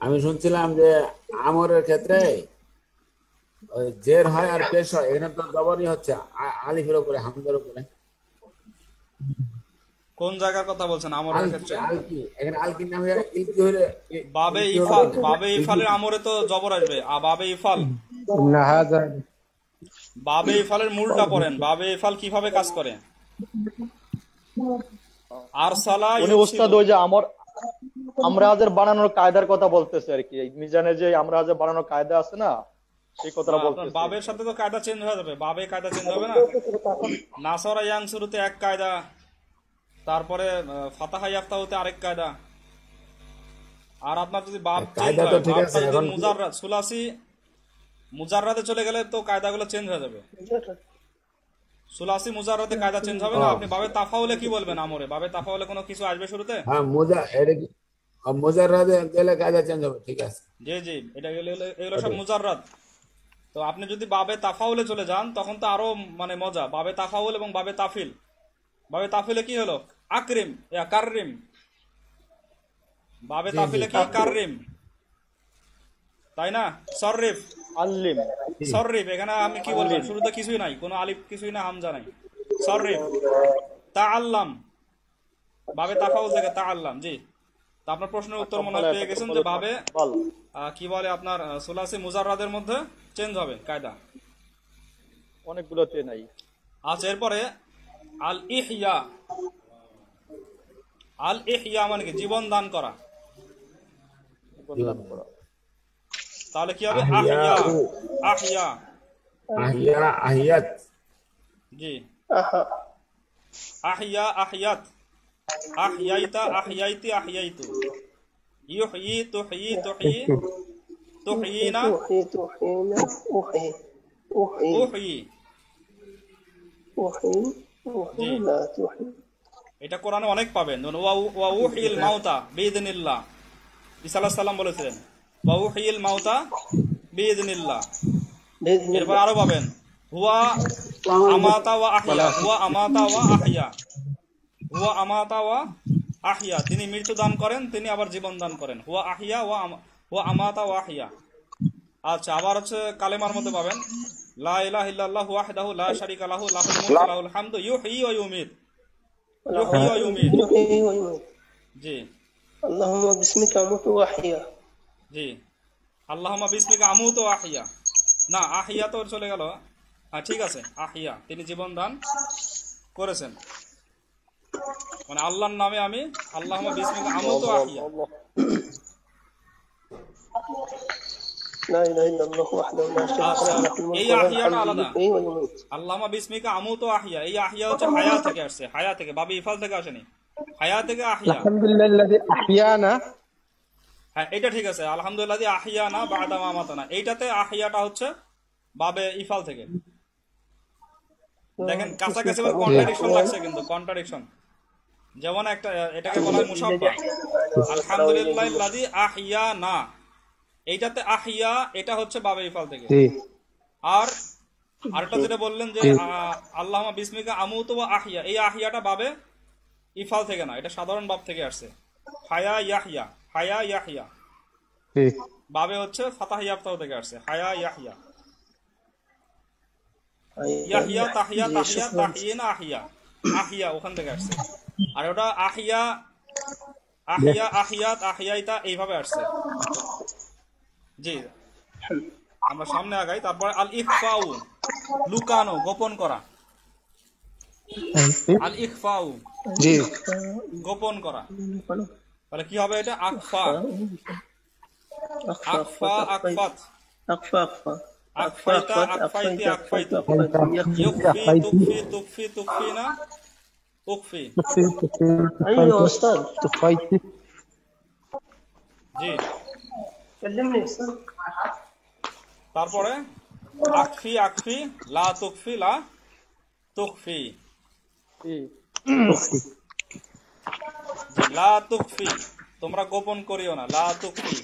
আমি শুনছিলাম যে আমরের ক্ষেত্রে ওই জের হয় আর পেশ হয়, এখানে তো জবরই হচ্ছে আলিফের উপরে, হামজার উপরে। কোন জায়গার কথা বলছেন আমরের আলকি, ক্ষেত্রে? আলকি, এখানে আলকি নামে ইলকি হলে বাবে ইফাল, বাবে ইফালের আমরে তো জবর আসবে। বাবে ইফাল, إن هذا বাবে ইফালের মূলটা পড়েন। বাবে ইফাল কিভাবে কাজ করে? আরসালা উনি ওস্তাদ ওই যে আমরাজের বানানোর কায়দার কথা বলতেছে আর কি, মিজানে যে আমরাজের বানানোর কায়দা আছে না, সেই কথাটা বলতেছে। বাবের সাথে তো কায়দা চেঞ্জ হয়ে যাবে, বাবে কায়দা চেঞ্জ হবে না। নাসরা ইয়াং শুরুতে এক কায়দা, তারপরে ফাতাহা ইয়াফতাহুতে আরেক কায়দা। আর আপনার যদি বাব চেঞ্জ কায়দা হয়, তো ঠিক বাবটা আছে, যদি এখন মুজাররাদ সুলাসি মুজাররাদে চলে গেলে তো কায়দাগুলো চেঞ্জ হয়ে যাবে। সুলাসি মুজাররাদে কায়দা চেঞ্জ হবে না। আপনি বাবে তাফাউলে কি বলবেন আমরে? বাবে তাফাউলে কোনো কিছু আসবে শুরুতে? হ্যাঁ মোজা, এটা কি মোজাররাদে গেলে কায়দা চেঞ্জ হবে, ঠিক আছে। জি জি, এটা এগুলো সব মুজাররাদ। তো আপনি যদি বাবে তাফাউলে চলে যান তখন তো আরো মানে মজা। বাবে তাফাউল এবং বাবে তাফিল। বাবে তাফিলে কি হলো? আকরিম ইয়া কাররিম। বাবে তাফিলে কি? কাররিম, তাই না? সররিফ, আল্লিম, সররিফ। এখানে আপনি কি বলবেন? শুরুতে কিছুই নাই, কোনো আলিফ কিছুই না, হামজা নাই। সররিফ। তাআল্লাম, বাবে তাফাউল থেকে তাআল্লাম। জি, তা আপনার প্রশ্নের উত্তর মনে হয় পেয়ে গেছেন যে ভাবে বল। কি বলে আপনার সুলাসি মুজাররাদের মধ্যে চেঞ্জ হবে কায়দা। অনেকগুলোতে নাই। আচ্ছা, এরপরে আল ইহইয়া। আল ইহইয়া মানে কি? জীবন দান করা। তাহলে কি হবে? আহিয়া, আহিয়া। আহিয়া, আহিয়াত। জি, আহা আহিয়া, আহিয়াত, আহিয়াইতা, আহিয়াইতি, আহিয়াইতু, ইউহয়ি, তুহয়ি, তুহয়ি, তুহয়িনা, উহি তুহিনা উহি উহি তুহয়ি। উহি উহি লা তুহি। এটা কোরআনে অনেক পাবেন। ওয়া উহিল মাউতা বিইذনিল্লাহ, ঈসা আলাইহিস সালাম বলেছিলেন ওয়া উহিল মাউতা বিইذনিল্লাহ। এরপর আরো পাবেন হুয়া আমাতা ওয়া আহিয়া, হুয়া আমাতা ওয়া আহিয়া, হুয়া আমাতা ওয়া আহিয়া। তিনি মৃত্যু দান করেন, তিনি আবার জীবন দান করেন। হুয়া আহিয়া হুয়া আমাতা ওয়া আহিয়া। আচ্ছা, আবার হচ্ছে কালেমার মধ্যে পাবেন লা ইলাহা ইল্লাল্লাহু ওয়াহদাহু লা শারীকা লাহু লাহুল মুলকু ওয়া লাহুল হামদু ইউহয়ি ওয়া ইউমীত, ইউহয়ি ওয়া ইউমীত। يحيي ويميت জি اللهم باسمك أموت وأحيا জি, আল্লাহুম্মা বিসমিকা আমুতু ওয়া আহিয়া। না, আহিয়া তো চলে গেল। হ্যাঁ ঠিক আছে, আহিয়া, তিনি জীবন দান করেছেন। মানে আল্লাহর নামে আমি, আল্লাহুম্মা বিসমিকা আমুতু ওয়া আহিয়া। لا إله إلا الله وحده لا شريك له له الملك এই وله আহিয়াটা الحمد আলাদা। يحيي ويميت আল্লাহুম্মা বিসমিকা আমুতু ওয়া আহিয়া, এই আহিয়া হচ্ছে হায়া থেকে আসছে, হায়া থেকে, বাবে ইফাল থেকে আসেনি, হায়া থেকে আহিয়া। الحمد لله الذي أحيانا হ্যাঁ এটা ঠিক আছে, আলহামদুলিল্লাহ আহিয়ানা বা'দা মা মাতানা, এইটাতে আহিয়াটা হচ্ছে বাবে ইফাল থেকে। দেখেন কাছাকাছি কন্ট্রাডিকশন লাগছে, কিন্তু কন্ট্রাডিকশন। যেমন একটা এটাকে বলা হয় মুসাব্বা, আলহামদুলিল্লাহিল্লাযী আহইয়ানা, এইটাতে আহিয়া এটা হচ্ছে বাবে ইফাল থেকে। জি আর আরেকটা যেটা বললেন যে আল্লাহুম্মা বিসমিকা আমুতু ওয়া আহিয়া, এই আহিয়াটা বাবে ইফাল থেকে না, এটা সাধারণ বাব থেকে আসছে। হায়া ইয়াহইয়া, হায়া ইয়াহইয়া, জি বাবে হচ্ছে ফাতাহ ইয়াফতাহ থেকে আসছে, হায়া ইয়াহইয়া। ইয়াহিয়া তাহিয়া তাহিয়া তাহিনা আহিয়া, আহিয়া ওখান থেকে আসছে। আর ওটা আহিয়া আহিয়া আহিয়াত আহিয়াইতা এইভাবে আসছে। জি, আমরা সামনে আগাই। তারপরে আল ইখফাউ, লুকানো, গোপন করা। আল ইখফাউ, জি গোপন করা। তাহলে কি হবে এটা? আকফা, আকফা, আকফাত, أخفى أخفى আকফাইতা, আকফাইতি, আকফাইতু। ইউকফি, তুকফি, তুকফি, তুকফিনা, উকফি। أيوة أستاذ تفايتي জি, كلمني أستاذ তারপরে আকফি, আকফি, লা তুকফি, লা তুকফি। জি, লা তুকফি, তোমরা গোপন করিও না। লা তুকফি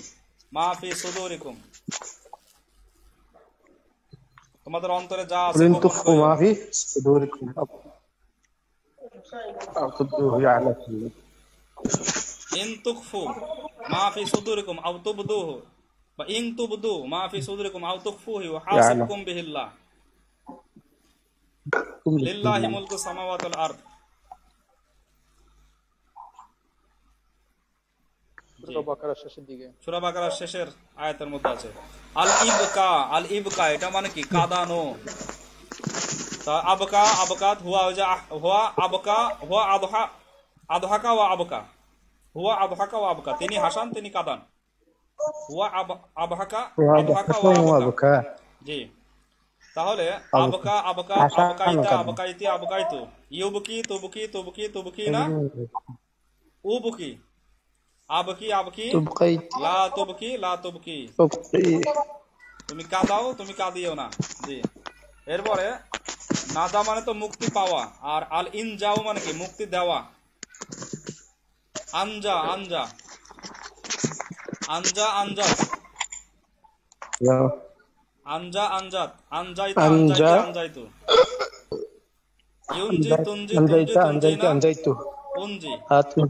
মা ফি সুদুরিকুম, তোমাদের অন্তরে যা আছে قل إن গোপন تخفوا করিও ما না। في صدوركم أو تبدوه يعلم الله ইন তুকফু মা ফি সুদুরিকুম আও তুবদুহু, বা ইন তুবদু মা ফি সুদুরিকুম আও তুকফুহু ইউহাসিবকুম বিহিল্লাহ, লিল্লাহি মুলকু সামাওয়াতি ওয়াল আরদ। সূরা বাকারার শেষের দিকে। সূরা বাকারার শেষের আয়াতের মধ্যে আছে। আল ইবকা, আল ইবকা এটা মানে কি? কাঁদানো। তা আবকা, আবকাত, হুয়া হুয়া আবকা, হুয়া আদহা, আদহাকা ওয়া আবকা, হুয়া আদহাকা ওয়া আবকা, তিনি হাসান, তিনি কাঁদান। হুয়া আবহাকা, আদহাকা ওয়া আবকা। وأبكى জি, তাহলে আবকা, আবকা, আবকাইতা, আবকাইতি, আবকাইতু। ইউবকি, তুবকি, তুবকি, তুবকিনা, উবকি। আবকি, আবকি, تبقيت লা তুবকি, লা তুবকি। تبقي তুমি কাঁদাও, তুমি কাঁদিও না। জি, এরপরে নাজা মানে তো মুক্তি পাওয়া, আর আল ইনজাও মানে কি? মুক্তি দেওয়া। আনজা, আনজা, আনজা, আনজাত, يا আনজা, আনজাত, আনজাইতা, আনজা, আনজাইতি, আনজাইতু। ইউনজি, তুনজি, তুনজি, أنجيت أنجيت তুনজিনা, أنجيته উনজি। هاتوا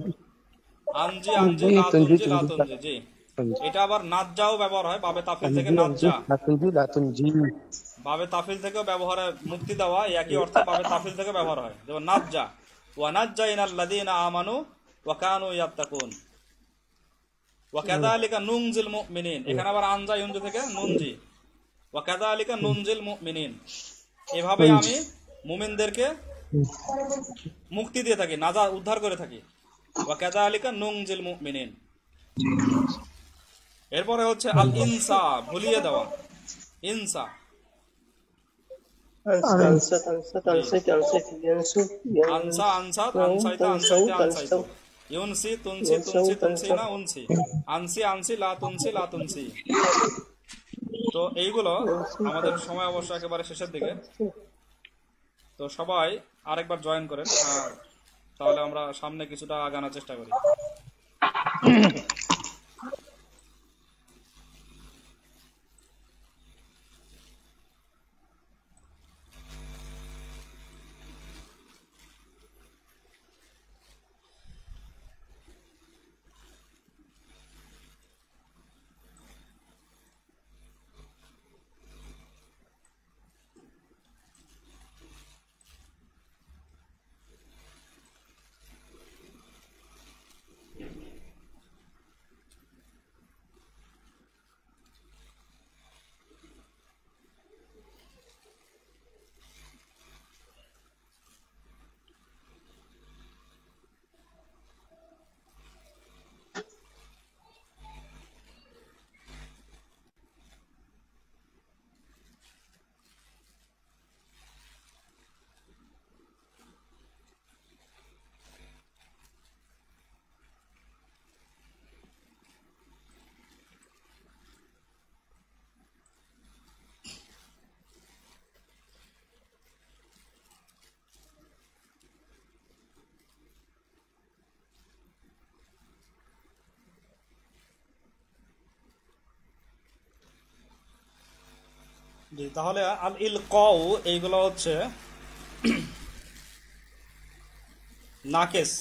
আনজি, আনজি, লা তুনজি, লা তুনজি। জি, এটা আবার নাজ্জাও ব্যবহার হয়, বাবে তাফিল থেকে أنجي أنجي নাজ্জা। لا تنجي لا تنجي বাবে তাফিল থেকেও ব্যবহার হয়, মুক্তি দেওয়া, একই অর্থ বাবে তাফিল থেকে ব্যবহার হয়। যেমন নাজ্জা, ওয়া নাজ্জাইনাল্লাযীনা আমানু ওয়া কানু ইয়াত্তাকুন, ওয়া কাযালিকা নুনজিল মুমিনিন। এখানে আবার আনজা ইউনজি থেকে নুনজি, ওয়া কাযালিকা নুনজিল মুমিনিন। এভাবে আমি মুমিনদেরকে মুক্তি দিয়ে থাকি, নাজা উদ্ধার করে থাকি। ওয়া কাযালিকা নুনজিল মুমিনিন। এরপরে হচ্ছে আল ইনসা, ভুলিয়ে দেওয়া। ইনসা, أنست أنست أنست أنست ينسو আনসা, আনসাত, আনসাইতা, আনসাইতা, আনসাইতু। ইউনসি, তুনসি, তুনসি, তুনসিনা, উনসি। আনসি, আনসি, লা তুনসি, লা তুনসি। তো এইগুলো আমাদের সময় অবশ্য একেবারে শেষের দিকে। তো সবাই আরেকবার জয়েন করেন, তাহলে আমরা সামনে কিছুটা আগানোর চেষ্টা করি। জি, তাহলে আল ইল কউ এইগুলো হচ্ছে নাকেস,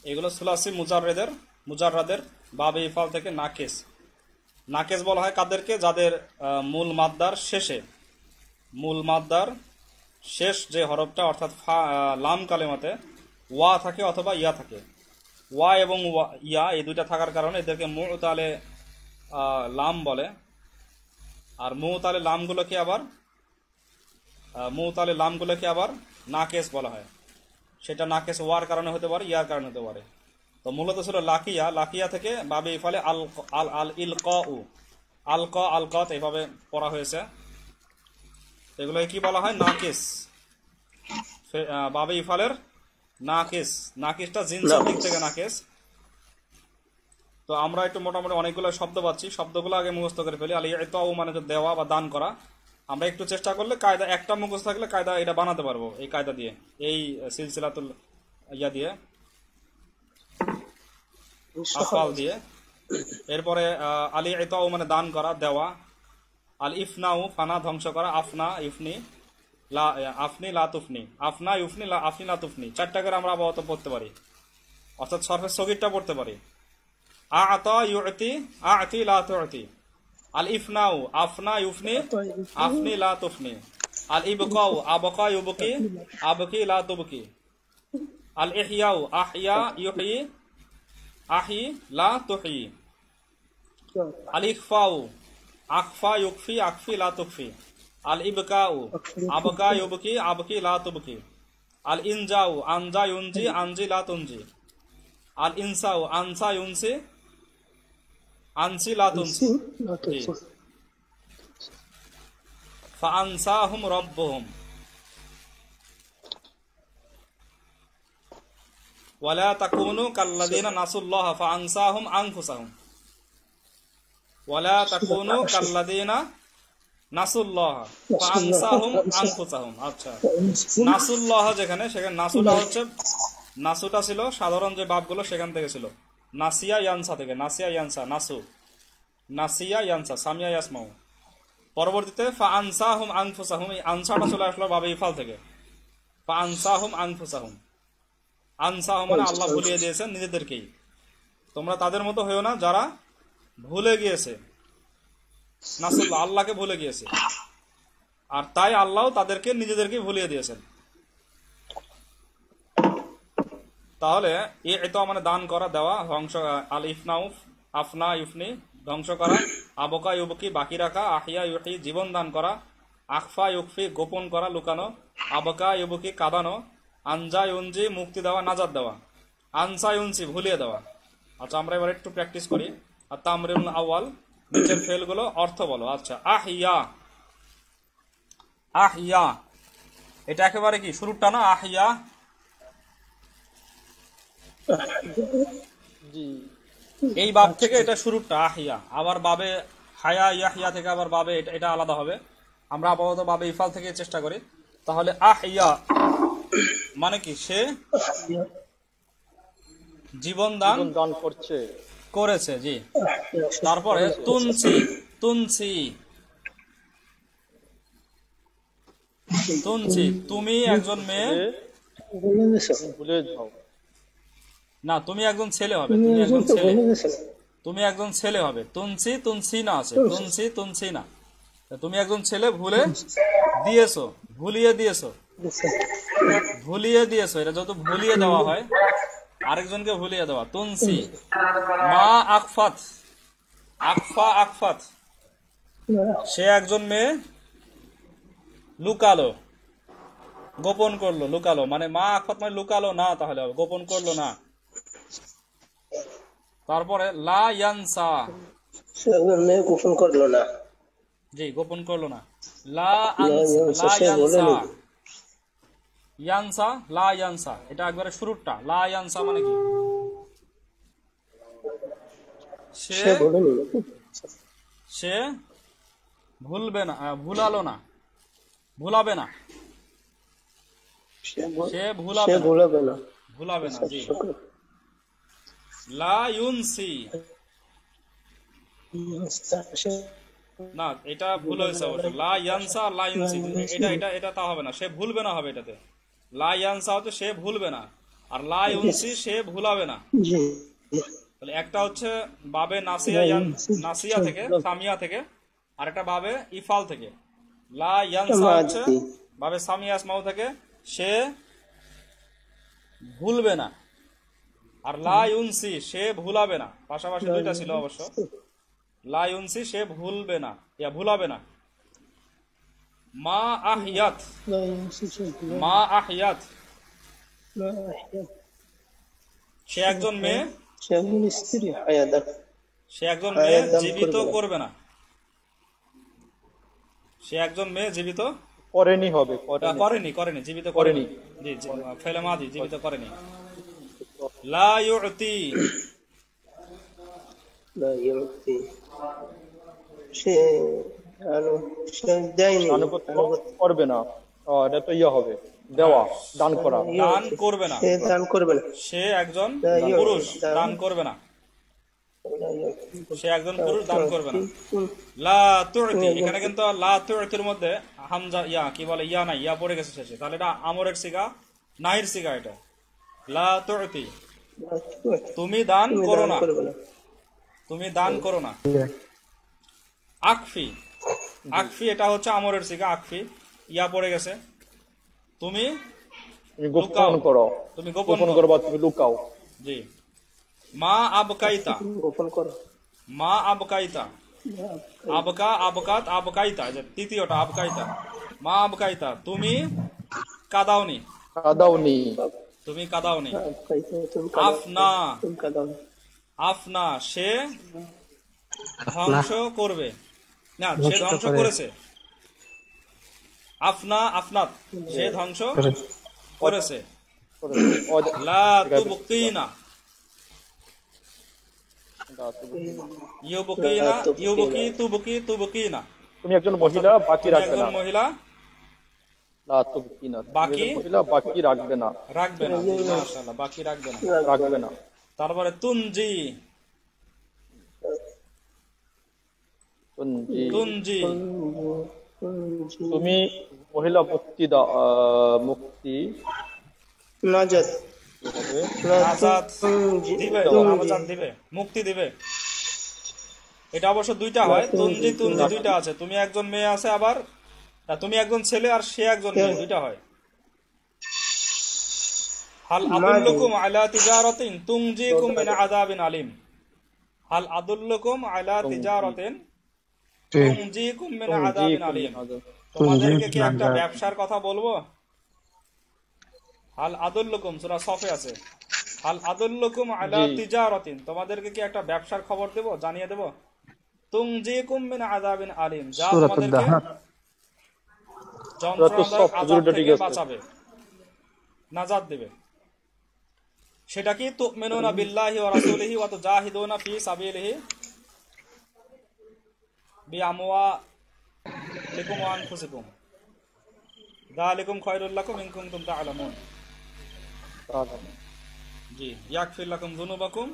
এগুলো সুলাসি মুজাররাদের বাবে ইফাল থেকে নাকেস। নাকেস বলা হয় কাদেরকে? যাদের মূল মাদ্দার শেষ যে হরফটা অর্থাৎ লাম কালেমাতে ওয়া থাকে অথবা ইয়া থাকে। ওয়া এবং ইয়া এই দুইটা থাকার কারণে এদেরকে মুতালে লাম বলে। আর মুতালে লামগুলোকে আবার নাকেস বলা হয়। সেটা নাকেস ওয়ার কারণে হতে পারে, ইয়ার কারণে হতে পারে। তো মূলত ছিল লাকিয়া থেকে বাবে ইফালে আল আল আল ইল আলকাত এইভাবে পড়া হয়েছে। এগুলোকে কি বলা হয়? নাকিস। বাবে ইফালের নাকিসটা জিনসের দিক থেকে নাকিস। তো আমরা একটু মোটামুটি অনেকগুলো শব্দ পাচ্ছি, শব্দগুলো আগে মুখস্থ করে ফেলি। আলী ইতাউ মানে দেওয়া বা দান করা। আমরা একটু চেষ্টা করলে কায়দা একটা মুখস্থ থাকলে কায়দা এটা বানাতে পারবো, এই কায়দা দিয়ে, এই সিলসিলাতুল ইয়া দিয়ে, আফআল দিয়ে। এরপরে আলী ইতাউ মানে দান করা, দেওয়া। আল ইফনাউ ফানা ধ্বংস করা, আফনা ইফনি আফনি লা তুফনি, আফনা ইউফনি আফনি লা তুফনি। চারটা করে আমরা আবহাওয়া পড়তে পারি, অর্থাৎ সরফের সগীরটা পড়তে পারি। আতা ইউতি আতি লা তুতি। আল ইফনাউ আফনা ইউফনি আফনি লা তুফনি। আল ইবকাউ আবকা ইউবকি আবকি লা তুবকি। আল ইহয়াউ আহইয়া ইউহি আহি লা তুহি। আল ইখফাউ আকফা ইউকফি আকফি লা তুকফি। আল ইবকাউ আবকা ইউবকি আবকি লা তুবকি। আল ইনজাউ আনজা ইউনজি আনজি লা তুনজি। আল ইনসাউ আনসা ইউনসি আনসি লা তুনসি। ফাআনসাহুম রাব্বুহুম ওয়ালা তাকুনু কাল্লাযিনা নাসুল্লাহা ফাআনসাহুম আনফুসাহুম। ওয়ালা তাকুনু কাল্লাযিনা নাসুল্লাহা ফাআনসাহুম আনফুসাহুম। আচ্ছা, নাসুল্লাহ যেখানে, সেখানে নাসুটা হচ্ছে, নাসুটা ছিল সাধারণ যে বাবগুলো সেখান থেকে ছিল, নাসিয়া ইয়ানসা থেকে, নাসিয়া ইয়ানসা, নাসিয়া ইয়ানসা, সামিয়া ইয়াসমাউ। পরবর্তীতে ফাআনসাহুম আনফুসাহুম, এই আনসাটা চলে আসলো বাবে ইফাল থেকে, ফাআনসাহুম আনফুসাহুম। আনসাহুম মানে আল্লাহ ভুলিয়ে দিয়েছেন নিজেদেরকেই। তোমরা তাদের মতো হয়েও না যারা ভুলে গিয়েছে, নাসুল্লাহ আল্লাহকে ভুলে গিয়েছে, আর তাই আল্লাহ তাদেরকে নিজেদেরকে ভুলিয়ে দিয়েছেন। তাহলে এটা মানে দান করা, দেওয়া, ধ্বংস। আল ইফনাউ আফনা ইউফনি ধ্বংস করা। আবকা ইউবকি বাকি রাখা। আহিয়া ইউহি জীবন দান করা। আখফা ইউকফি গোপন করা, লুকানো। আবকা ইউবকি কাঁদানো। আনজা ইউনজি মুক্তি দেওয়া, নাজাত দেওয়া। আনসা ইউনসি ভুলিয়ে দেওয়া। আচ্ছা, আমরা এবার একটু প্র্যাকটিস করি। আর তামরিনুল আউয়াল, নিচের ফেলগুলো অর্থ বলো। আচ্ছা, আহিয়া এটা একেবারে কি শুরুটা না? আহিয়া এই বাব থেকে এটা শুরুটা আহিয়া। আবার বাবে হায়া ইয়াহিয়া থেকে আবার বাবে এটা আলাদা হবে। আমরা আপাতত বাবে ইফাল থেকে চেষ্টা করি। তাহলে আহিয়া মানে কি? সে জীবন দান করেছে। জি। তারপরে তুনছি তুমি একজন মেয়ে না, তুমি একজন ছেলে হবে। তুমি একজন ছেলে হবে। তুনছি না আছে, তুনছি না। তুমি একজন ছেলে ভুলে দিয়েছো, ভুলিয়ে দিয়েছো। এটা যত ভুলিয়ে দেওয়া হয়, আরেকজনকে ভুলিয়ে দেওয়া। তুনছি মা আকফাত সে একজন মেয়ে লুকালো, গোপন করলো। লুকালো মানে মা আকফাত মানে লুকালো না, তাহলে হবে গোপন করলো না। তারপরে লা ইয়ানসা গোপন করলো না। জি, গোপন করলো না। লা ইয়ানসা এটা একবারে শুরুটা। লা ইয়ানসা মানে কি? সে ভুলবে না, ভুলাবে না। সে ভুলাবে না। জি। লা ইউনসি না, এটা ভুল হয়েছে অবশ্য। লা ইয়ানসা লা ইউনসি, এটা তা হবে না, সে ভুলবে না হবে এটাতে। লা ইয়ানসা হচ্ছে সে ভুলবে না, আর লা ইউনসি সে ভুলাবে না। জি তাহলে একটা হচ্ছে বাবে নাসিয়া থেকে, সামিয়া থেকে, আর একটা বাবে ইফাল থেকে। লা ইয়ানসা হচ্ছে মাদি বাবে সামিয়া আসমাউ থেকে, সে ভুলবে না। আর লা ইউনসি সে ভুলাবে না, পাশাপাশি দুইটা ছিল অবশ্য। লা ইউনসি সে ভুলবে না, ভুলাবে না। মা আহিয়াত, لا ينسى شيء মা আহিয়াত, لا أحياء সে একজন মেয়ে, شامل استريح حياتك সে একজন মেয়ে জীবিত করবে না। সে একজন মেয়ে জীবিত করেনি হবে, করেনি, জীবিত করেনি। জি, ফেলে মাদি, জীবিত করেনি। লা ইউতি, لا يعطي شيء شيء دايني আনুগত্য করবে না। এটা তো হবে, দেওয়া, দান করা। দান করবে না, شيء دان قربنا সে একজন পুরুষ, দান করবে না। لا يعطي সে একজন পুরুষ, দান করবে না। লা তুতি, এখানে কিন্তু লা তুতির মধ্যে হামজা কি বলে, ইয়া নাই, ইয়া পড়ে গেছে শেষে। তাহলে এটা আমরের সিগা, নাহির সিগা। এটা লা তুতি, তুমি দান করো না, তুমি দান করো না। আকফি, আকফি এটা হচ্ছে আমরের সিগা, আকফি, ইয়া পড়ে গেছে। তুমি গোপন করো, তুমি গোপন করো বা তুমি লুকাও। জি। মা আবকাইতা, গোপন করো। মা আবকাইতা, আবকা আবকাত আবকাইতা, তৃতীয়টা আবকাইতা। মা আবকাইতা, তুমি কাদাওনি, তুমি কাদাওনি। আফনা, আফনা সে ধ্বংস করবে না, সে ধ্বংস করেছে। আফনা আফনাত, সে ধ্বংস করেছে। লা তুবকিনা, ইউবকিনা, ইউবকি তুবকি তুবকিনা, তুমি একজন মহিলা বাকি রাখবে না। একজন মহিলা লা তুবকিনা, বাকি মহিলা বাকি রাখবে না, রাখবে না। মাশাআল্লাহ, বাকি রাখবে না, রাখবে না। তারপরে তুনজি, তুনজি তুমি মহিলা মুক্তি দাও, মুক্তি নাজাত আজাদ দিবে, আজাদ দিবে, মুক্তি দিবে। এটা অবশ্য দুইটা হয়, তুনজি তুনজি দুইটা আছে। তুমি একজন মেয়ে আছে, আবার তুমি একজন ছেলে আর সে একজন মেয়ে, দুইটা হয়। হাল আদুল্লুকুম আলা তিজারাতিন তুনজিকুম মিন আযাবিন আলিম, হাল আদুল্লুকুম আলা তিজারাতিন তুনজিকুম মিন আযাবিন আলিম। তোমাদেরকে কি একটা ব্যবসার কথা বলবো? হাল আদুল্লুকুম, সূরা সফে আছে, হাল আদুল্লুকুম আলা তিজারাতিন, তোমাদেরকে কি একটা ব্যবসার খবর দেব, জানিয়ে দেব। তুনজিকুম মিন আযাবিন আলিম, যা তোমাদেরকে যন্ত্রণাদায়ক আযাব থেকে বাঁচাবে, নাজাত দেবে। সেটা কি? তুমিনুনা বিল্লাহি ওয়া রাসূলিহি ওয়া তুজাহিদুনা ফি সাবিলিহি বিআমওয়ালিকুম ওয়া আনফুসিকুম যালিকুম খায়রুল লাকুম ইন কুনতুম তা'লামুন। জি, ইয়াগফির লাকুম যুনুবাকুম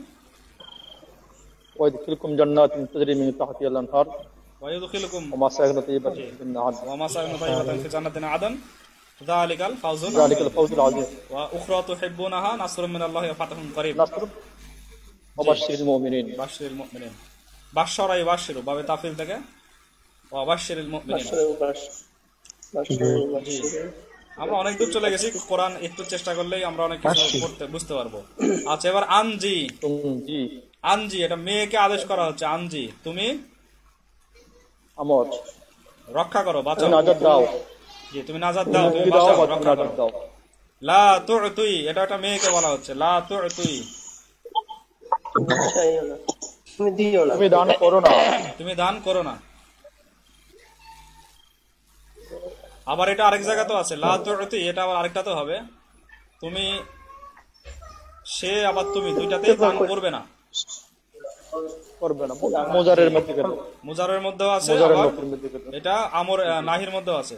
ওয়া ইয়াদখিলকুম জান্নাতিন তাজরি মিন তাহতিহা আল-আনহার ওয়া ইউদখিলুকুম ওয়া মাসাকিন তাইয়্যিবাতিন ফিন না'আম ওয়া মাসাকিন তাইয়্যিবাতিন ফি জান্নাতিন আদন যালিকাল ফাওজুল আযীম ওয়া উখরা তুহিব্বুনাহা নাসরুম মিনাল্লাহি ওয়া ফাতহুন করিব। নাসর ওয়া বাশশিরিল মুমিনিন, বাশশিরিল মুমিনিন, বাশশারা ইবাশশিরু বাবে তাফসীর থেকে ওয়া বাশশিরিল মুমিনিন। আমরা অনেক দূর চলে গেছি, কোরআন একটু চেষ্টা করলেই আমরা অনেক কিছু বুঝতে পারবো। আচ্ছা, এবার আনজি, আনজি এটা মেয়েকে আদেশ করা হচ্ছে। আনজি, তুমি আমর রক্ষা করো, বাঁচাও, নাজাত দাও। জি, তুমি নাজাত দাও, তুমি বাঁচাও, রক্ষা করো। লা তু'তুই, এটা একটা মেয়েকে বলা হচ্ছে। লা তু'তুই, তুমি দিও না, তুমি দান করো না, তুমি দান করো না। আবার এটা আরেক জায়গাতেও আছে, লা তু'তুই, এটা আবার আরেকটা তো হবে, তুমি সে আবার তুমি, দুইটাতেই দান করবে না, করবে না। মুজারের মধ্যে কেন, মুজারের মধ্যেও আছে, মুজারের আবার মধ্যে কেন, এটা আমর নাহির মধ্যেও আছে।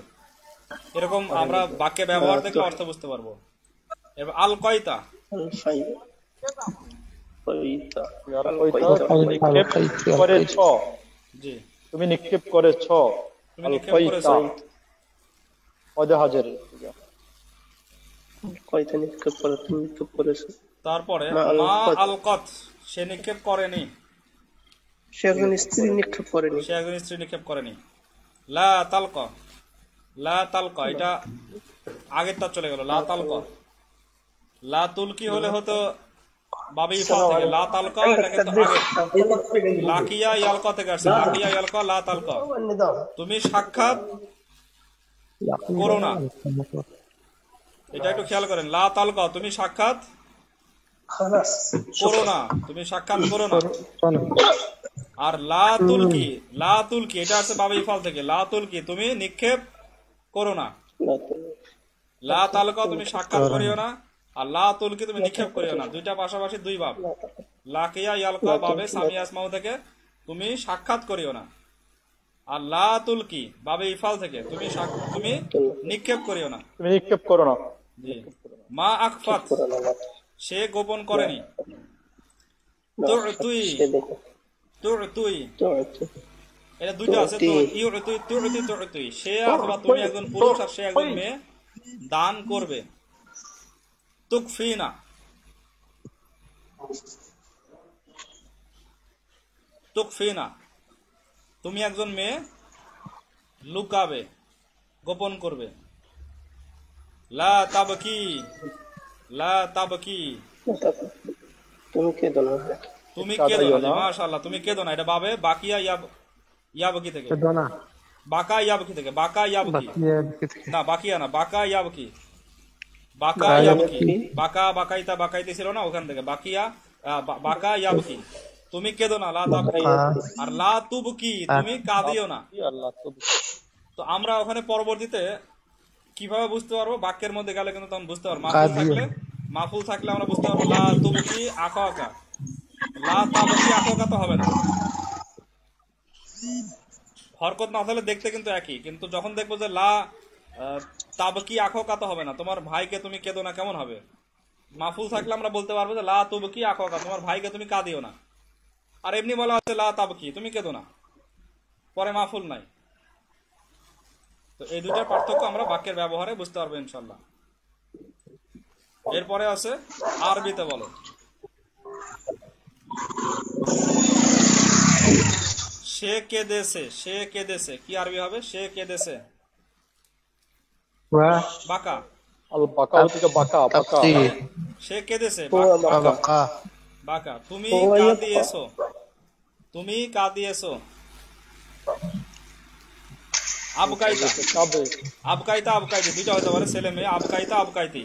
এরকম আমরা বাক্যে ব্যবহার দেখলে অর্থ বুঝতে পারবো। এবার আল কয়তা, করেছ, জি, তুমি নিক্ষেপ করেছ, তুমি নিক্ষেপ করেছো। ওয়াদা হাজার। কয়টা নিক্ষেপ করে? তুমি নিক্ষেপ করেছো। তারপরে মা মা আলকাত। আলকাত, সে নিক্ষেপ করেনি, সে একজন স্ত্রী নিক্ষেপ করেনি। সে একজন স্ত্রী নিক্ষেপ করেনি। লা তালকা, লা তালকা এটা আগের তার চলে গেল। লা তালকা, লা তুলকি হলে হতো বাবে ইফাল থেকে, লা তালকা এটা কিন্তু আগে লাকিয়া ইয়ালকা থেকে আসছে। লাকিয়া ইয়ালকা লা তালকা, তুমি সাক্ষাৎ করো না। এটা একটু খেয়াল করেন, লা তালকা তুমি সাক্ষাৎ করো না, তুমি সাক্ষাৎ করো না। আর লা তুলকি, লা তুলকি এটা আছে বাবে ইফাল থেকে, লা তুলকি তুমি নিক্ষেপ করো না। লা তালকা তুমি সাক্ষাৎ করিও না, আর লা তুলকি তুমি নিক্ষেপ করিও না, দুইটা পাশাপাশি দুই ভাব। লাকিয়া ইয়ালকা বাবে সামিয়া আসমাউ থেকে তুমি সাক্ষাৎ করিও না, আর লা তুলকি বাবে ইফাল থেকে তুমি তুমি নিক্ষেপ করিও না। তুমি নিক্ষেপ করো না। জি। মা আখফাত, সে গোপন করেনি। তুই তুই এটা দুইটা আছে তো, তুই সে অথবা তুমি একজন পুরুষ আর সে একজন মেয়ে দান করবে। তুকফিনা, তুকফিনা তুমি একজন মেয়ে লুকাবে, গোপন করবে। লা তাবকি, লা তাবকি তুমি কেঁদো না। তুমি কেঁদো না। মাশাআল্লাহ, তুমি কেঁদো না, এটা বাবে বাকিয়া ইয়াবকি থেকে, বাকা ইয়াবকি থেকে, বাকা ইয়াবকি না, বাকিয়া না, বাকা ইয়াবকি, বাকা ইয়াবকি, বাকা বাকাইতা বাকাইতে ছিল না, ওখান থেকে বাকিয়া বাকা ইয়াবকি, তুমি কেঁদো না। লা তাবকি আর লা তুবকি তুমি কাঁদিও না। তো আমরা ওখানে পরবর্তীতে কিভাবে বুঝতে পারবো? বাক্যের মধ্যে গেলে কিন্তু তখন বুঝতে পারবো। মাফুল থাকলে আমরা বুঝতে পারবো লা তুবকি আকাকা, লা তাবকি আকাকা তো হবে না। হরকত না থাকলে দেখতে কিন্তু একই, কিন্তু যখন দেখবো যে লা তাবকি আকাকা তো হবে না, তোমার ভাইকে তুমি কেঁদো না, কেমন হবে? মাফুল থাকলে আমরা বলতে পারবো যে লা তুবকি আকাকা, তোমার ভাইকে তুমি কাঁদিও না। আর এমনি বলা হচ্ছে লা তাবকি তুমি কেঁদো না, পরে মাফুল নাই। তো এই দুইটার পার্থক্য আমরা বাক্যের ব্যবহারে বুঝতে পারবো ইনশাল্লাহ। এরপরে আছে আরবিতে বলো। সে কেঁদেছে, সে কেঁদেছে কি আরবি হবে? সে কেঁদেছে বাকা, আল বাকা থেকে বাকা, বাকা সে কেঁদেছে বাকা। বাকা। তুমি কাঁদিয়েছো, তুমি কাঁদিয়েছো। আবকাইতা, আবকাইতা আবকাইতি দুইটা হতে পারে, ছেলে মেয়ে। আবকাইতা আবকাইতি,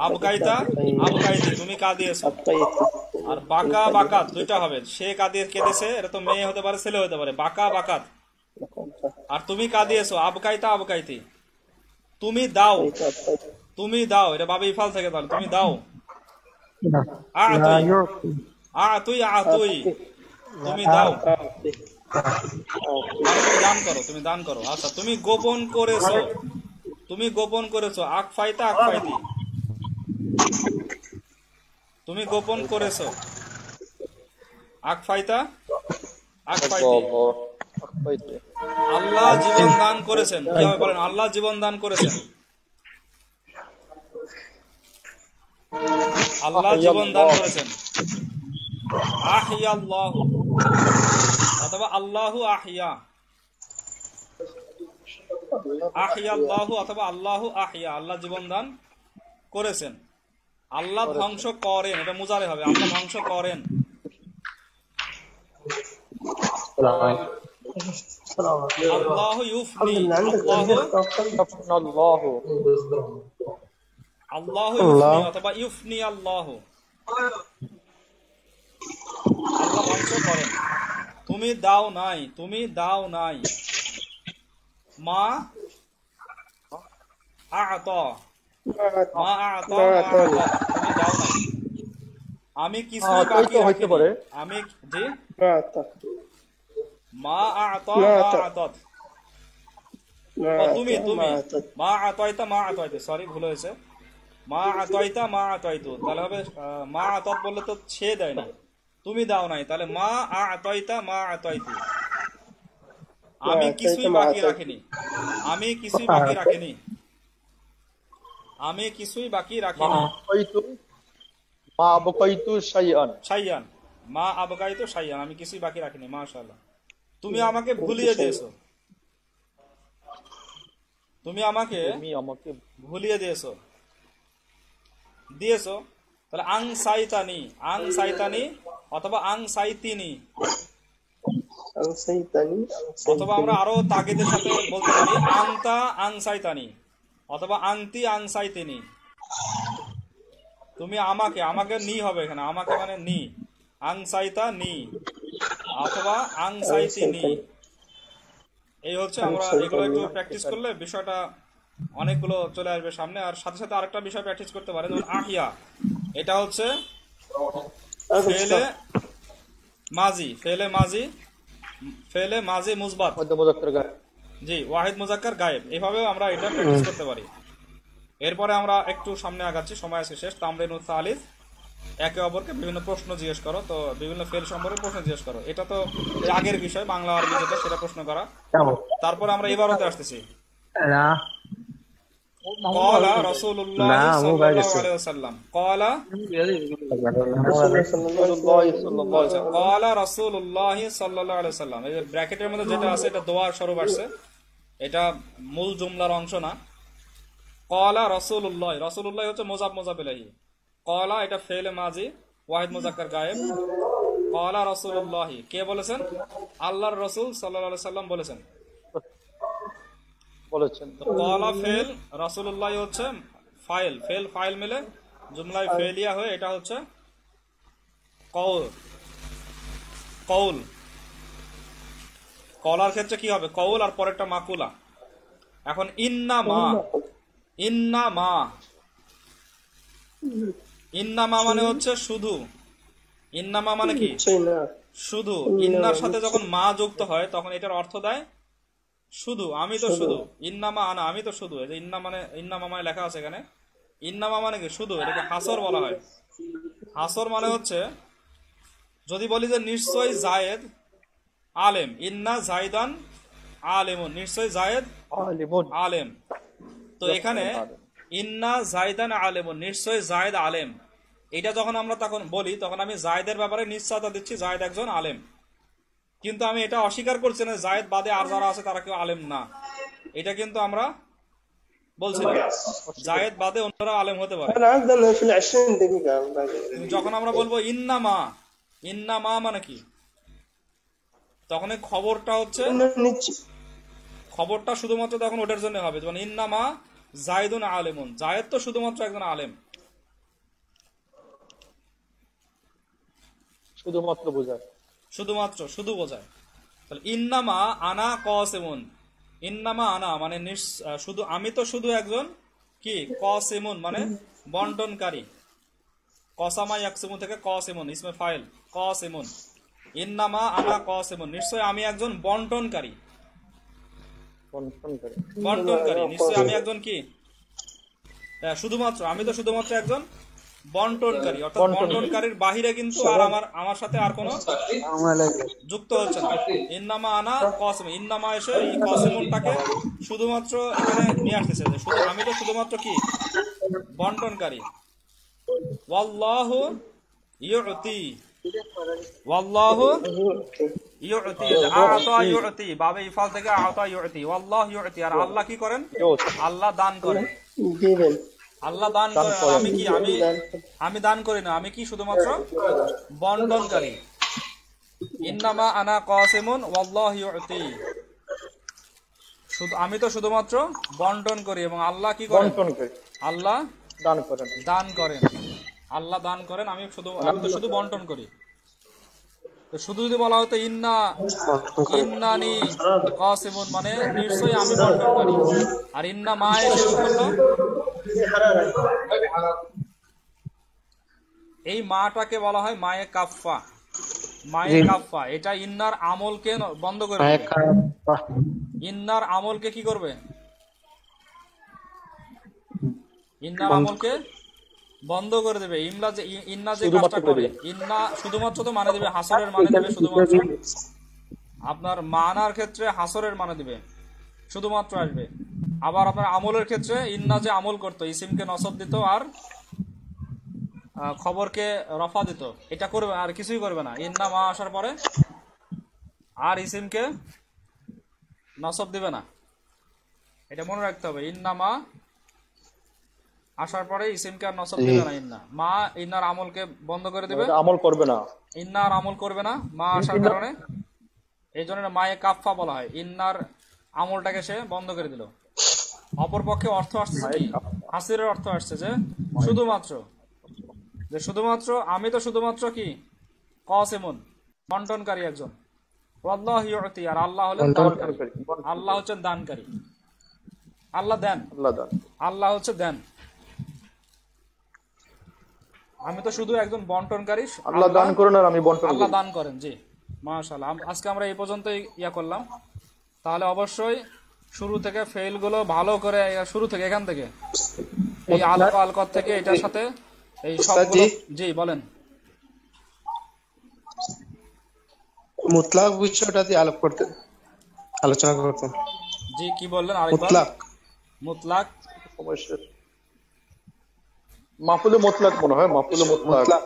আবকাইতা আবকাইতি তুমি কাঁদিয়েছো। আর বাকা বাকাত দুইটা হবে, সে কেঁদেছে, এটা তো মেয়ে হতে পারে ছেলে হতে পারে, বাকা বাকাত। আর তুমি কাঁদিয়েছো, আবকাইতা আবকাইতি তুমি দাও, তুমি দাও, এটা বাবে ইফাল থেকে, তাহলে তুমি দাও। আতুই, আতুই আতুই তুমি দাও, তুমি দান করো, তুমি দান করো। আচ্ছা, তুমি গোপন করেছো, তুমি গোপন করেছো। আকফাইতা আকফাইতি তুমি গোপন করেছো। আকফাইতা আকফাইতি আল্লাহ জীবন দান করেছেন। কিভাবে বলেন? আল্লাহ জীবন দান করেছেন, আল্লাহ জীবন দান করেছেন। আহিয়াল্লাহু অথবা আল্লাহু আহিয়া, আহিয়াল্লাহু অথবা আল্লাহু আহিয়া, আল্লাহ জীবন দান করেছেন। আল্লাহ ধ্বংস করেন, এটা মুজারে হবে, আল্লাহ ধ্বংস করেন। আল্লাহু ইউফনি, আল্লাহু ইউফনি অথবা ইউফনি আল্লাহু, আল্লাহ ধ্বংস করেন। তুমি দাও নাই, তুমি দাও নাই। মা আ'ত, মা আ'ত, তুমি দাও নাই। আমি কিছুই বাকি রাখিনি, আমি জি মা আ'ত মা আ'তাত, তুমি তুমি মা আ'তাইতা মা আ'তাইতু, সরি ভুল হয়েছে, মা আ'তাইতা মা আ'তাইতু, তাহলে হবে মা আ'তাত বললে তো সে দেয় না, তুমি দাও নাই, তাহলে মা আ'তাইতা মা আ'তাইতু, আমি কিছুই বাকি রাখিনি, আমি কিছুই বাকি রাখিনি, আমি কিছুই বাকি রাখিনি। মা আবকাইতু শাইআন, শাইয়ান, মা আবগাইতু শাইয়ান, আমি কিছুই বাকি রাখিনি। মাশাআল্লাহ, তুমি আমাকে ভুলিয়ে দিয়েছো, তুমি আমাকে তুমি আমাকে ভুলিয়ে দিয়েছো, দিয়েছো। তাহলে আং সাইতানি, আং সাইতানি অথবা আং সাইতিনি, أنسيتني অথবা আমরা আরো তাগিদের সাথে বলতে পারি আংতা আং সাইতানি অথবা আংতি আং সাইতিনি। তুমি আমাকে, আমাকে নি হবে এখানে, আমাকে মানে নি, আং সাইতা নি অথবা আং সাইতিনি। এই হচ্ছে, আমরা এগুলো একটু প্র্যাকটিস করলে বিষয়টা অনেকগুলো চলে আসবে সামনে। আর সাথে সাথে আরেকটা বিষয় প্র্যাকটিস করতে পারে, যেমন আহিয়া, এটা হচ্ছে ফেলে মাজি, ফেলে মাজি, ফেলে মাজি মুসবাত, মধ্য মুজাক্কার গায়েব। জি, ওয়াহিদ মুজাক্কার গায়েব, এভাবেও আমরা এটা প্র্যাকটিস করতে পারি। এরপরে আমরা একটু সামনে আগাচ্ছি, সময় আছে শেষ। তামরিনুল সালিস, একে অপরকে বিভিন্ন প্রশ্ন জিজ্ঞেস করো, তো বিভিন্ন ফেল সম্পর্কে প্রশ্ন জিজ্ঞেস করো। এটা তো এর আগের বিষয়, বাংলা আরবি যেটা সেটা প্রশ্ন করা। তারপরে আমরা এবারতে আসতেছি। না ক্বালা রাসূলুল্লাহ সাল্লাল্লাহু আলাইহি ওয়াসাল্লাম, ক্বালা ক্বালা রাসূলুল্লাহ সাল্লাল্লাহু আলাইহি ওয়াসাল্লাম। এই যে ব্র্যাকেটের মধ্যে যেটা আছে এটা দোয়ার স্বরূপ আসছে, এটা মূল জুমলার অংশ না। ক্বালা রাসূলুল্লাহ, রাসূলুল্লাহ হচ্ছে মুযাফ মুযাফ ইলাইহি, ক্বালা এটা ফেলে মাজি ওয়াহিদ মুজাক্কার গায়েব। ক্বালা রাসূলুল্লাহ, কে বলেছেন? আল্লাহর রাসূল সাল্লাল্লাহু আলাইহি ওয়াসাল্লাম বলেছেন। বলেছেন তো ক্বালা ফেল, রাসূলুল্লাহ হচ্ছে ফাইল, ফেল ফাইল মিলে জুমলায় ফেলিয়া হয়ে এটা হচ্ছে কওল। কওল, কলার ক্ষেত্রে কি হবে? কওল আর পরেরটা মাকুলা। এখন ইন্না মা, ইন্না মা, ইন্না মা মানে হচ্ছে শুধু। ইন্না মা মানে কি? শুধু। ইন্নার সাথে যখন মা যুক্ত হয় তখন এটার অর্থ দেয় শুধু, আমি তো শুধু। ইন্নামা আনা, আমি তো শুধু। এই যে ইন্না মানে, ইন্নামা মানে লেখা আছে এখানে, ইন্নামা মানে কি? শুধু। এটাকে হাসর বলা হয়। হাসর মানে হচ্ছে, যদি বলি যে নিশ্চয় জায়েদ আলেম, ইন্না জাইদান আলেমুন, নিশ্চয় জায়েদ আলিমুন, আলেম। তো এখানে ইন্না জাইদান আলেমুন, নিশ্চয় জায়েদ আলেম, এটা যখন আমরা তখন বলি তখন আমি জায়েদের ব্যাপারে নিশ্চয়তা দিচ্ছি জায়েদ একজন আলেম। কিন্তু আমি এটা অস্বীকার করছি না জায়েদ বাদে আর যারা আছে তারা কেউ আলেম না, এটা কিন্তু আমরা বলছি না। জায়েদ বাদে অন্যরা আলেম হতে পারে। أنا عندنا في 20 دقيقة باقي. যখন আমরা বলবো ইন্নামা, ইন্নামা মানে কি, তখন এই খবরটা হচ্ছে, খবরটা শুধুমাত্র তখন ওটার জন্য হবে, যেমন ইন্নামা জায়েদুন আলেমুন, জায়েদ তো শুধুমাত্র একজন আলেম, শুধুমাত্র বোঝায়, শুধুমাত্র শুধু বোঝায়। তাহলে ইন্নামা আনা কসিমুন, ইন্নামা আনা মানে শুধু, আমি তো শুধু একজন কি, কসিমুন মানে বন্টনকারী। কসামা ইয়াকসিমু থেকে কসিমুন, ইসমে ফাইল কসিমুন। ইন্নামা আনা কসিমুন, নিশ্চয় আমি একজন বন্টনকারী, বন্টনকারী। নিশ্চয় আমি একজন কি, শুধুমাত্র, আমি তো শুধুমাত্র একজন বন্টনকারী, অর্থাৎ বন্টনকারীর বাহিরে কিন্তু আর আমার সাথে আর কোনো যুক্ত হচ্ছে না। ইন্নামা আনা কসিম, ইন্নামা এসে এই কসিমুনটাকে শুধুমাত্র এখানে নিয়ে আসতেছে, যে শুধু আমি তো শুধুমাত্র কি, বন্টনকারী। ওয়াল্লাহু ইউতি, ওয়াল্লাহু ইউতি, আতা ইউতি, বাবে ইফাল থেকে আতা ইউতি, ওয়াল্লাহু ইউতি, আর আল্লাহ কি করেন? আল্লাহ দান করেন, আল্লাহ দান করেন। আর আমি কি, আমি দান করি না, আমি কি শুধুমাত্র বন্টনকারী। ইন্নামা আনা কাসিমুন ওয়াল্লাহু ইউতি, আমি তো শুধুমাত্র বন্টন করি এবং আল্লাহ কি করেন? আল্লাহ দান করেন, দান করেন, আল্লাহ দান করেন, আমি তো শুধু বন্টন করি। তো শুধু যদি বলা হতো ইন্নানি কাসিমুন মানে নিশ্চয়ই আমি বন্টনকারী, আর ইন্না মা এসে বললো, এই মাটাকে বলা হয় মায়ে কাফফা, মায়ে কাফফা। এটা ইন্নার আমলকে বন্ধ করে দেবে, ইন্নার আমলকে কি করবে? ইন্নার আমলকে বন্ধ করে দেবে। ইন্না যে কাজটা করে, ইন্না শুধুমাত্র তো মানে দেবে, হাসরের মানে দেবে শুধুমাত্র, আপনার মানার ক্ষেত্রে হাসরের মানে দিবে, শুধুমাত্র আসবে। আবার আপনার আমলের ক্ষেত্রে ইন্না যে আমল করতো, ইসিমকে নসব দিত আর খবরকে রফা দিত, এটা করবে আর কিছুই করবে না। ইন্না মা আসার পরে আর ইসিমকে নসব দিবে না, এটা মনে রাখতে হবে। ইন্না মা আসার পরে ইসিমকে আর নসব দিবে না। ইন্না মা ইন্নার আমলকে বন্ধ করে দিবে, আমল করবে না, ইন্নার আমল করবে না মা আসার কারণে। এই জন্য মায়ে কাফা বলা হয়, ইন্নার আমলটাকে সে বন্ধ করে দিল। অপরপক্ষে অর্থ আসছে কি, হাসিরের অর্থ আসছে যে শুধুমাত্র, যে শুধুমাত্র আমি তো শুধুমাত্র কি কাসিমুন, বন্টনকারী একজন। ওয়াল্লাহু ইউতি, আর আল্লাহ হলেন দানকারী। আল্লাহ হচ্ছেন দানকারী, আল্লাহ দেন, আল্লাহ হচ্ছে দেন। আমি তো শুধু একজন বন্টনকারী, আল্লাহ দান করেন আর আমি বন্টন করি। আল্লাহ দান করেন। জি মাশাআল্লাহ। আজকে আমরা এই পর্যন্তই করলাম। তাহলে অবশ্যই শুরু থেকে ফেল গুলো ভালো করে, শুরু থেকে এখান থেকে এই আলকত থেকে এটার সাথে এই সবগুলো। জি বলেন। মুতলাক বিষয়টা দিয়ে আলোচনা করতেন। জি কি বললেন আরেকবার? মুতলাক, মুতলাক মাফুলে মুতলাক মনে হয়, মাফুলে মুতলাক।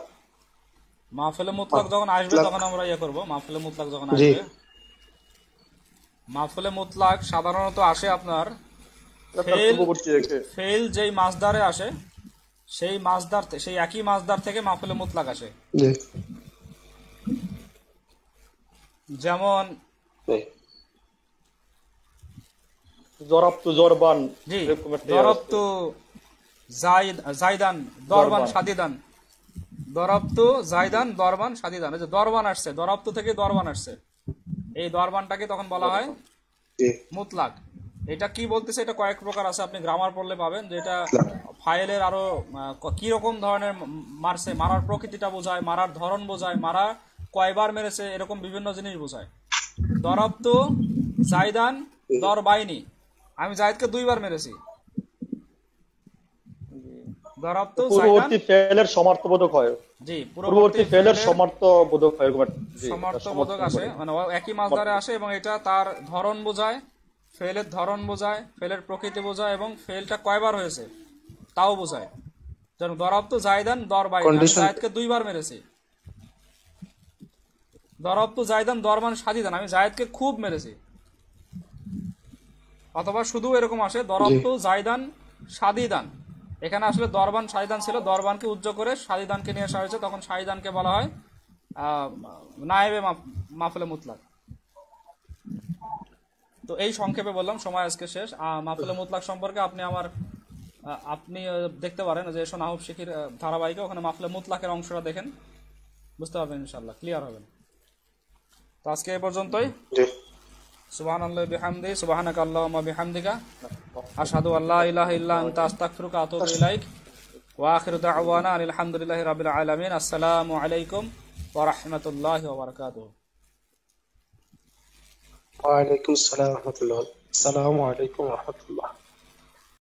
মাহফিলে মুতলাক যখন আসবে তখন আমরা করব। মাহফিলে মুতলাক যখন আসবে, মাহফিলে মুতলাক সাধারণত আসে আপনার ফেল যেই মাসদারে আসে, সেই মাসদার, সেই একই মাসদার থেকে মাহফিলে মুতলাক আসে। যেমন জরাবতু জরবান, জি দরবতু জাইদান দরবান সাদিদান, দরবতু জাইদান দরবান সাদিদান। এই যে দরবান আসছে, দরবতু থেকে দরবান আসছে, এই দরবানটাকে তখন বলা হয় মুতলাক। এটা কি বলতেছে, এটা কয়েক প্রকার আছে, আপনি গ্রামার পড়লে পাবেন যে এটা ফাইলের আরো কি রকম ধরনের মারছে, মারার প্রকৃতিটা বোঝায়, মারার ধরন বোঝায়, মারা কয়বার মেরেছে, এরকম বিভিন্ন জিনিস বোঝায়। দরবতু জাইদান দরবাইনি, আমি জায়েদকে 2 বার মেরেছি। দরবতু পূর্ববর্তী ফেলের সমার্থবোধক হয়। জি পূর্ববর্তী ফেলের সমার্থবোধক হয়, সমার্থবোধক আসে, মানে একই মাসদারে আসে এবং এটা তার ধরন বোঝায়, ফেলের ধরন বোঝায়, ফেলের প্রকৃতি বোঝায় এবং ফেলটা কয়বার হয়েছে তাও বোঝায়। যেমন দরবতু জাইদান দরবাইনি, আমি জায়েদকে 2 বার মেরেছি। দরবতু জাইদান দরবান সাদিদান, আমি জায়েদকে খুব মেরেছি। অথবা শুধু এরকম আসে দরবতু জাইদান সাদিদান, এখানে আসলে দরবান সাদিদান ছিল, দরবানকে উজ্জ্ব করে সাদিদানকে নিয়ে আসা হয়েছে, তখন সাদিদানকে বলা হয় নায়েবে মাহফিলে মুতলাক। তো এই সংক্ষেপে বললাম, সময় আজকে শেষ। মাহফিলে মুতলাক সম্পর্কে আপনি দেখতে পারেন যে নাহব শিখির ধারাবাহিকে, ওখানে মাহফিলে মুতলাকের অংশটা দেখেন, বুঝতে পারবেন ইনশাআল্লাহ, ক্লিয়ার হবেন। তো আজকে এই পর্যন্তই। সুবহানাল্লাহি বিহামদিহি, সুবহানাকা আল্লাহুম্মা বিহামদিকা, আশহাদু আল্লা ইলাহা ইল্লা আনতা আস্তাগফিরুকা ওয়া আতুবু ইলাইক, ওয়া আখিরু দা'ওয়ানা আনিল হামদুলিল্লাহি রাব্বিল আলামিন। আসসালামু আলাইকুম ওয়া রাহমাতুল্লাহি ওয়া বারাকাতুহু। ওয়া আলাইকুম আসসালাম ওয়া রাহমাতুল্লাহ। আসসালামু আলাইকুম ওয়া রাহমাতুল্লাহ।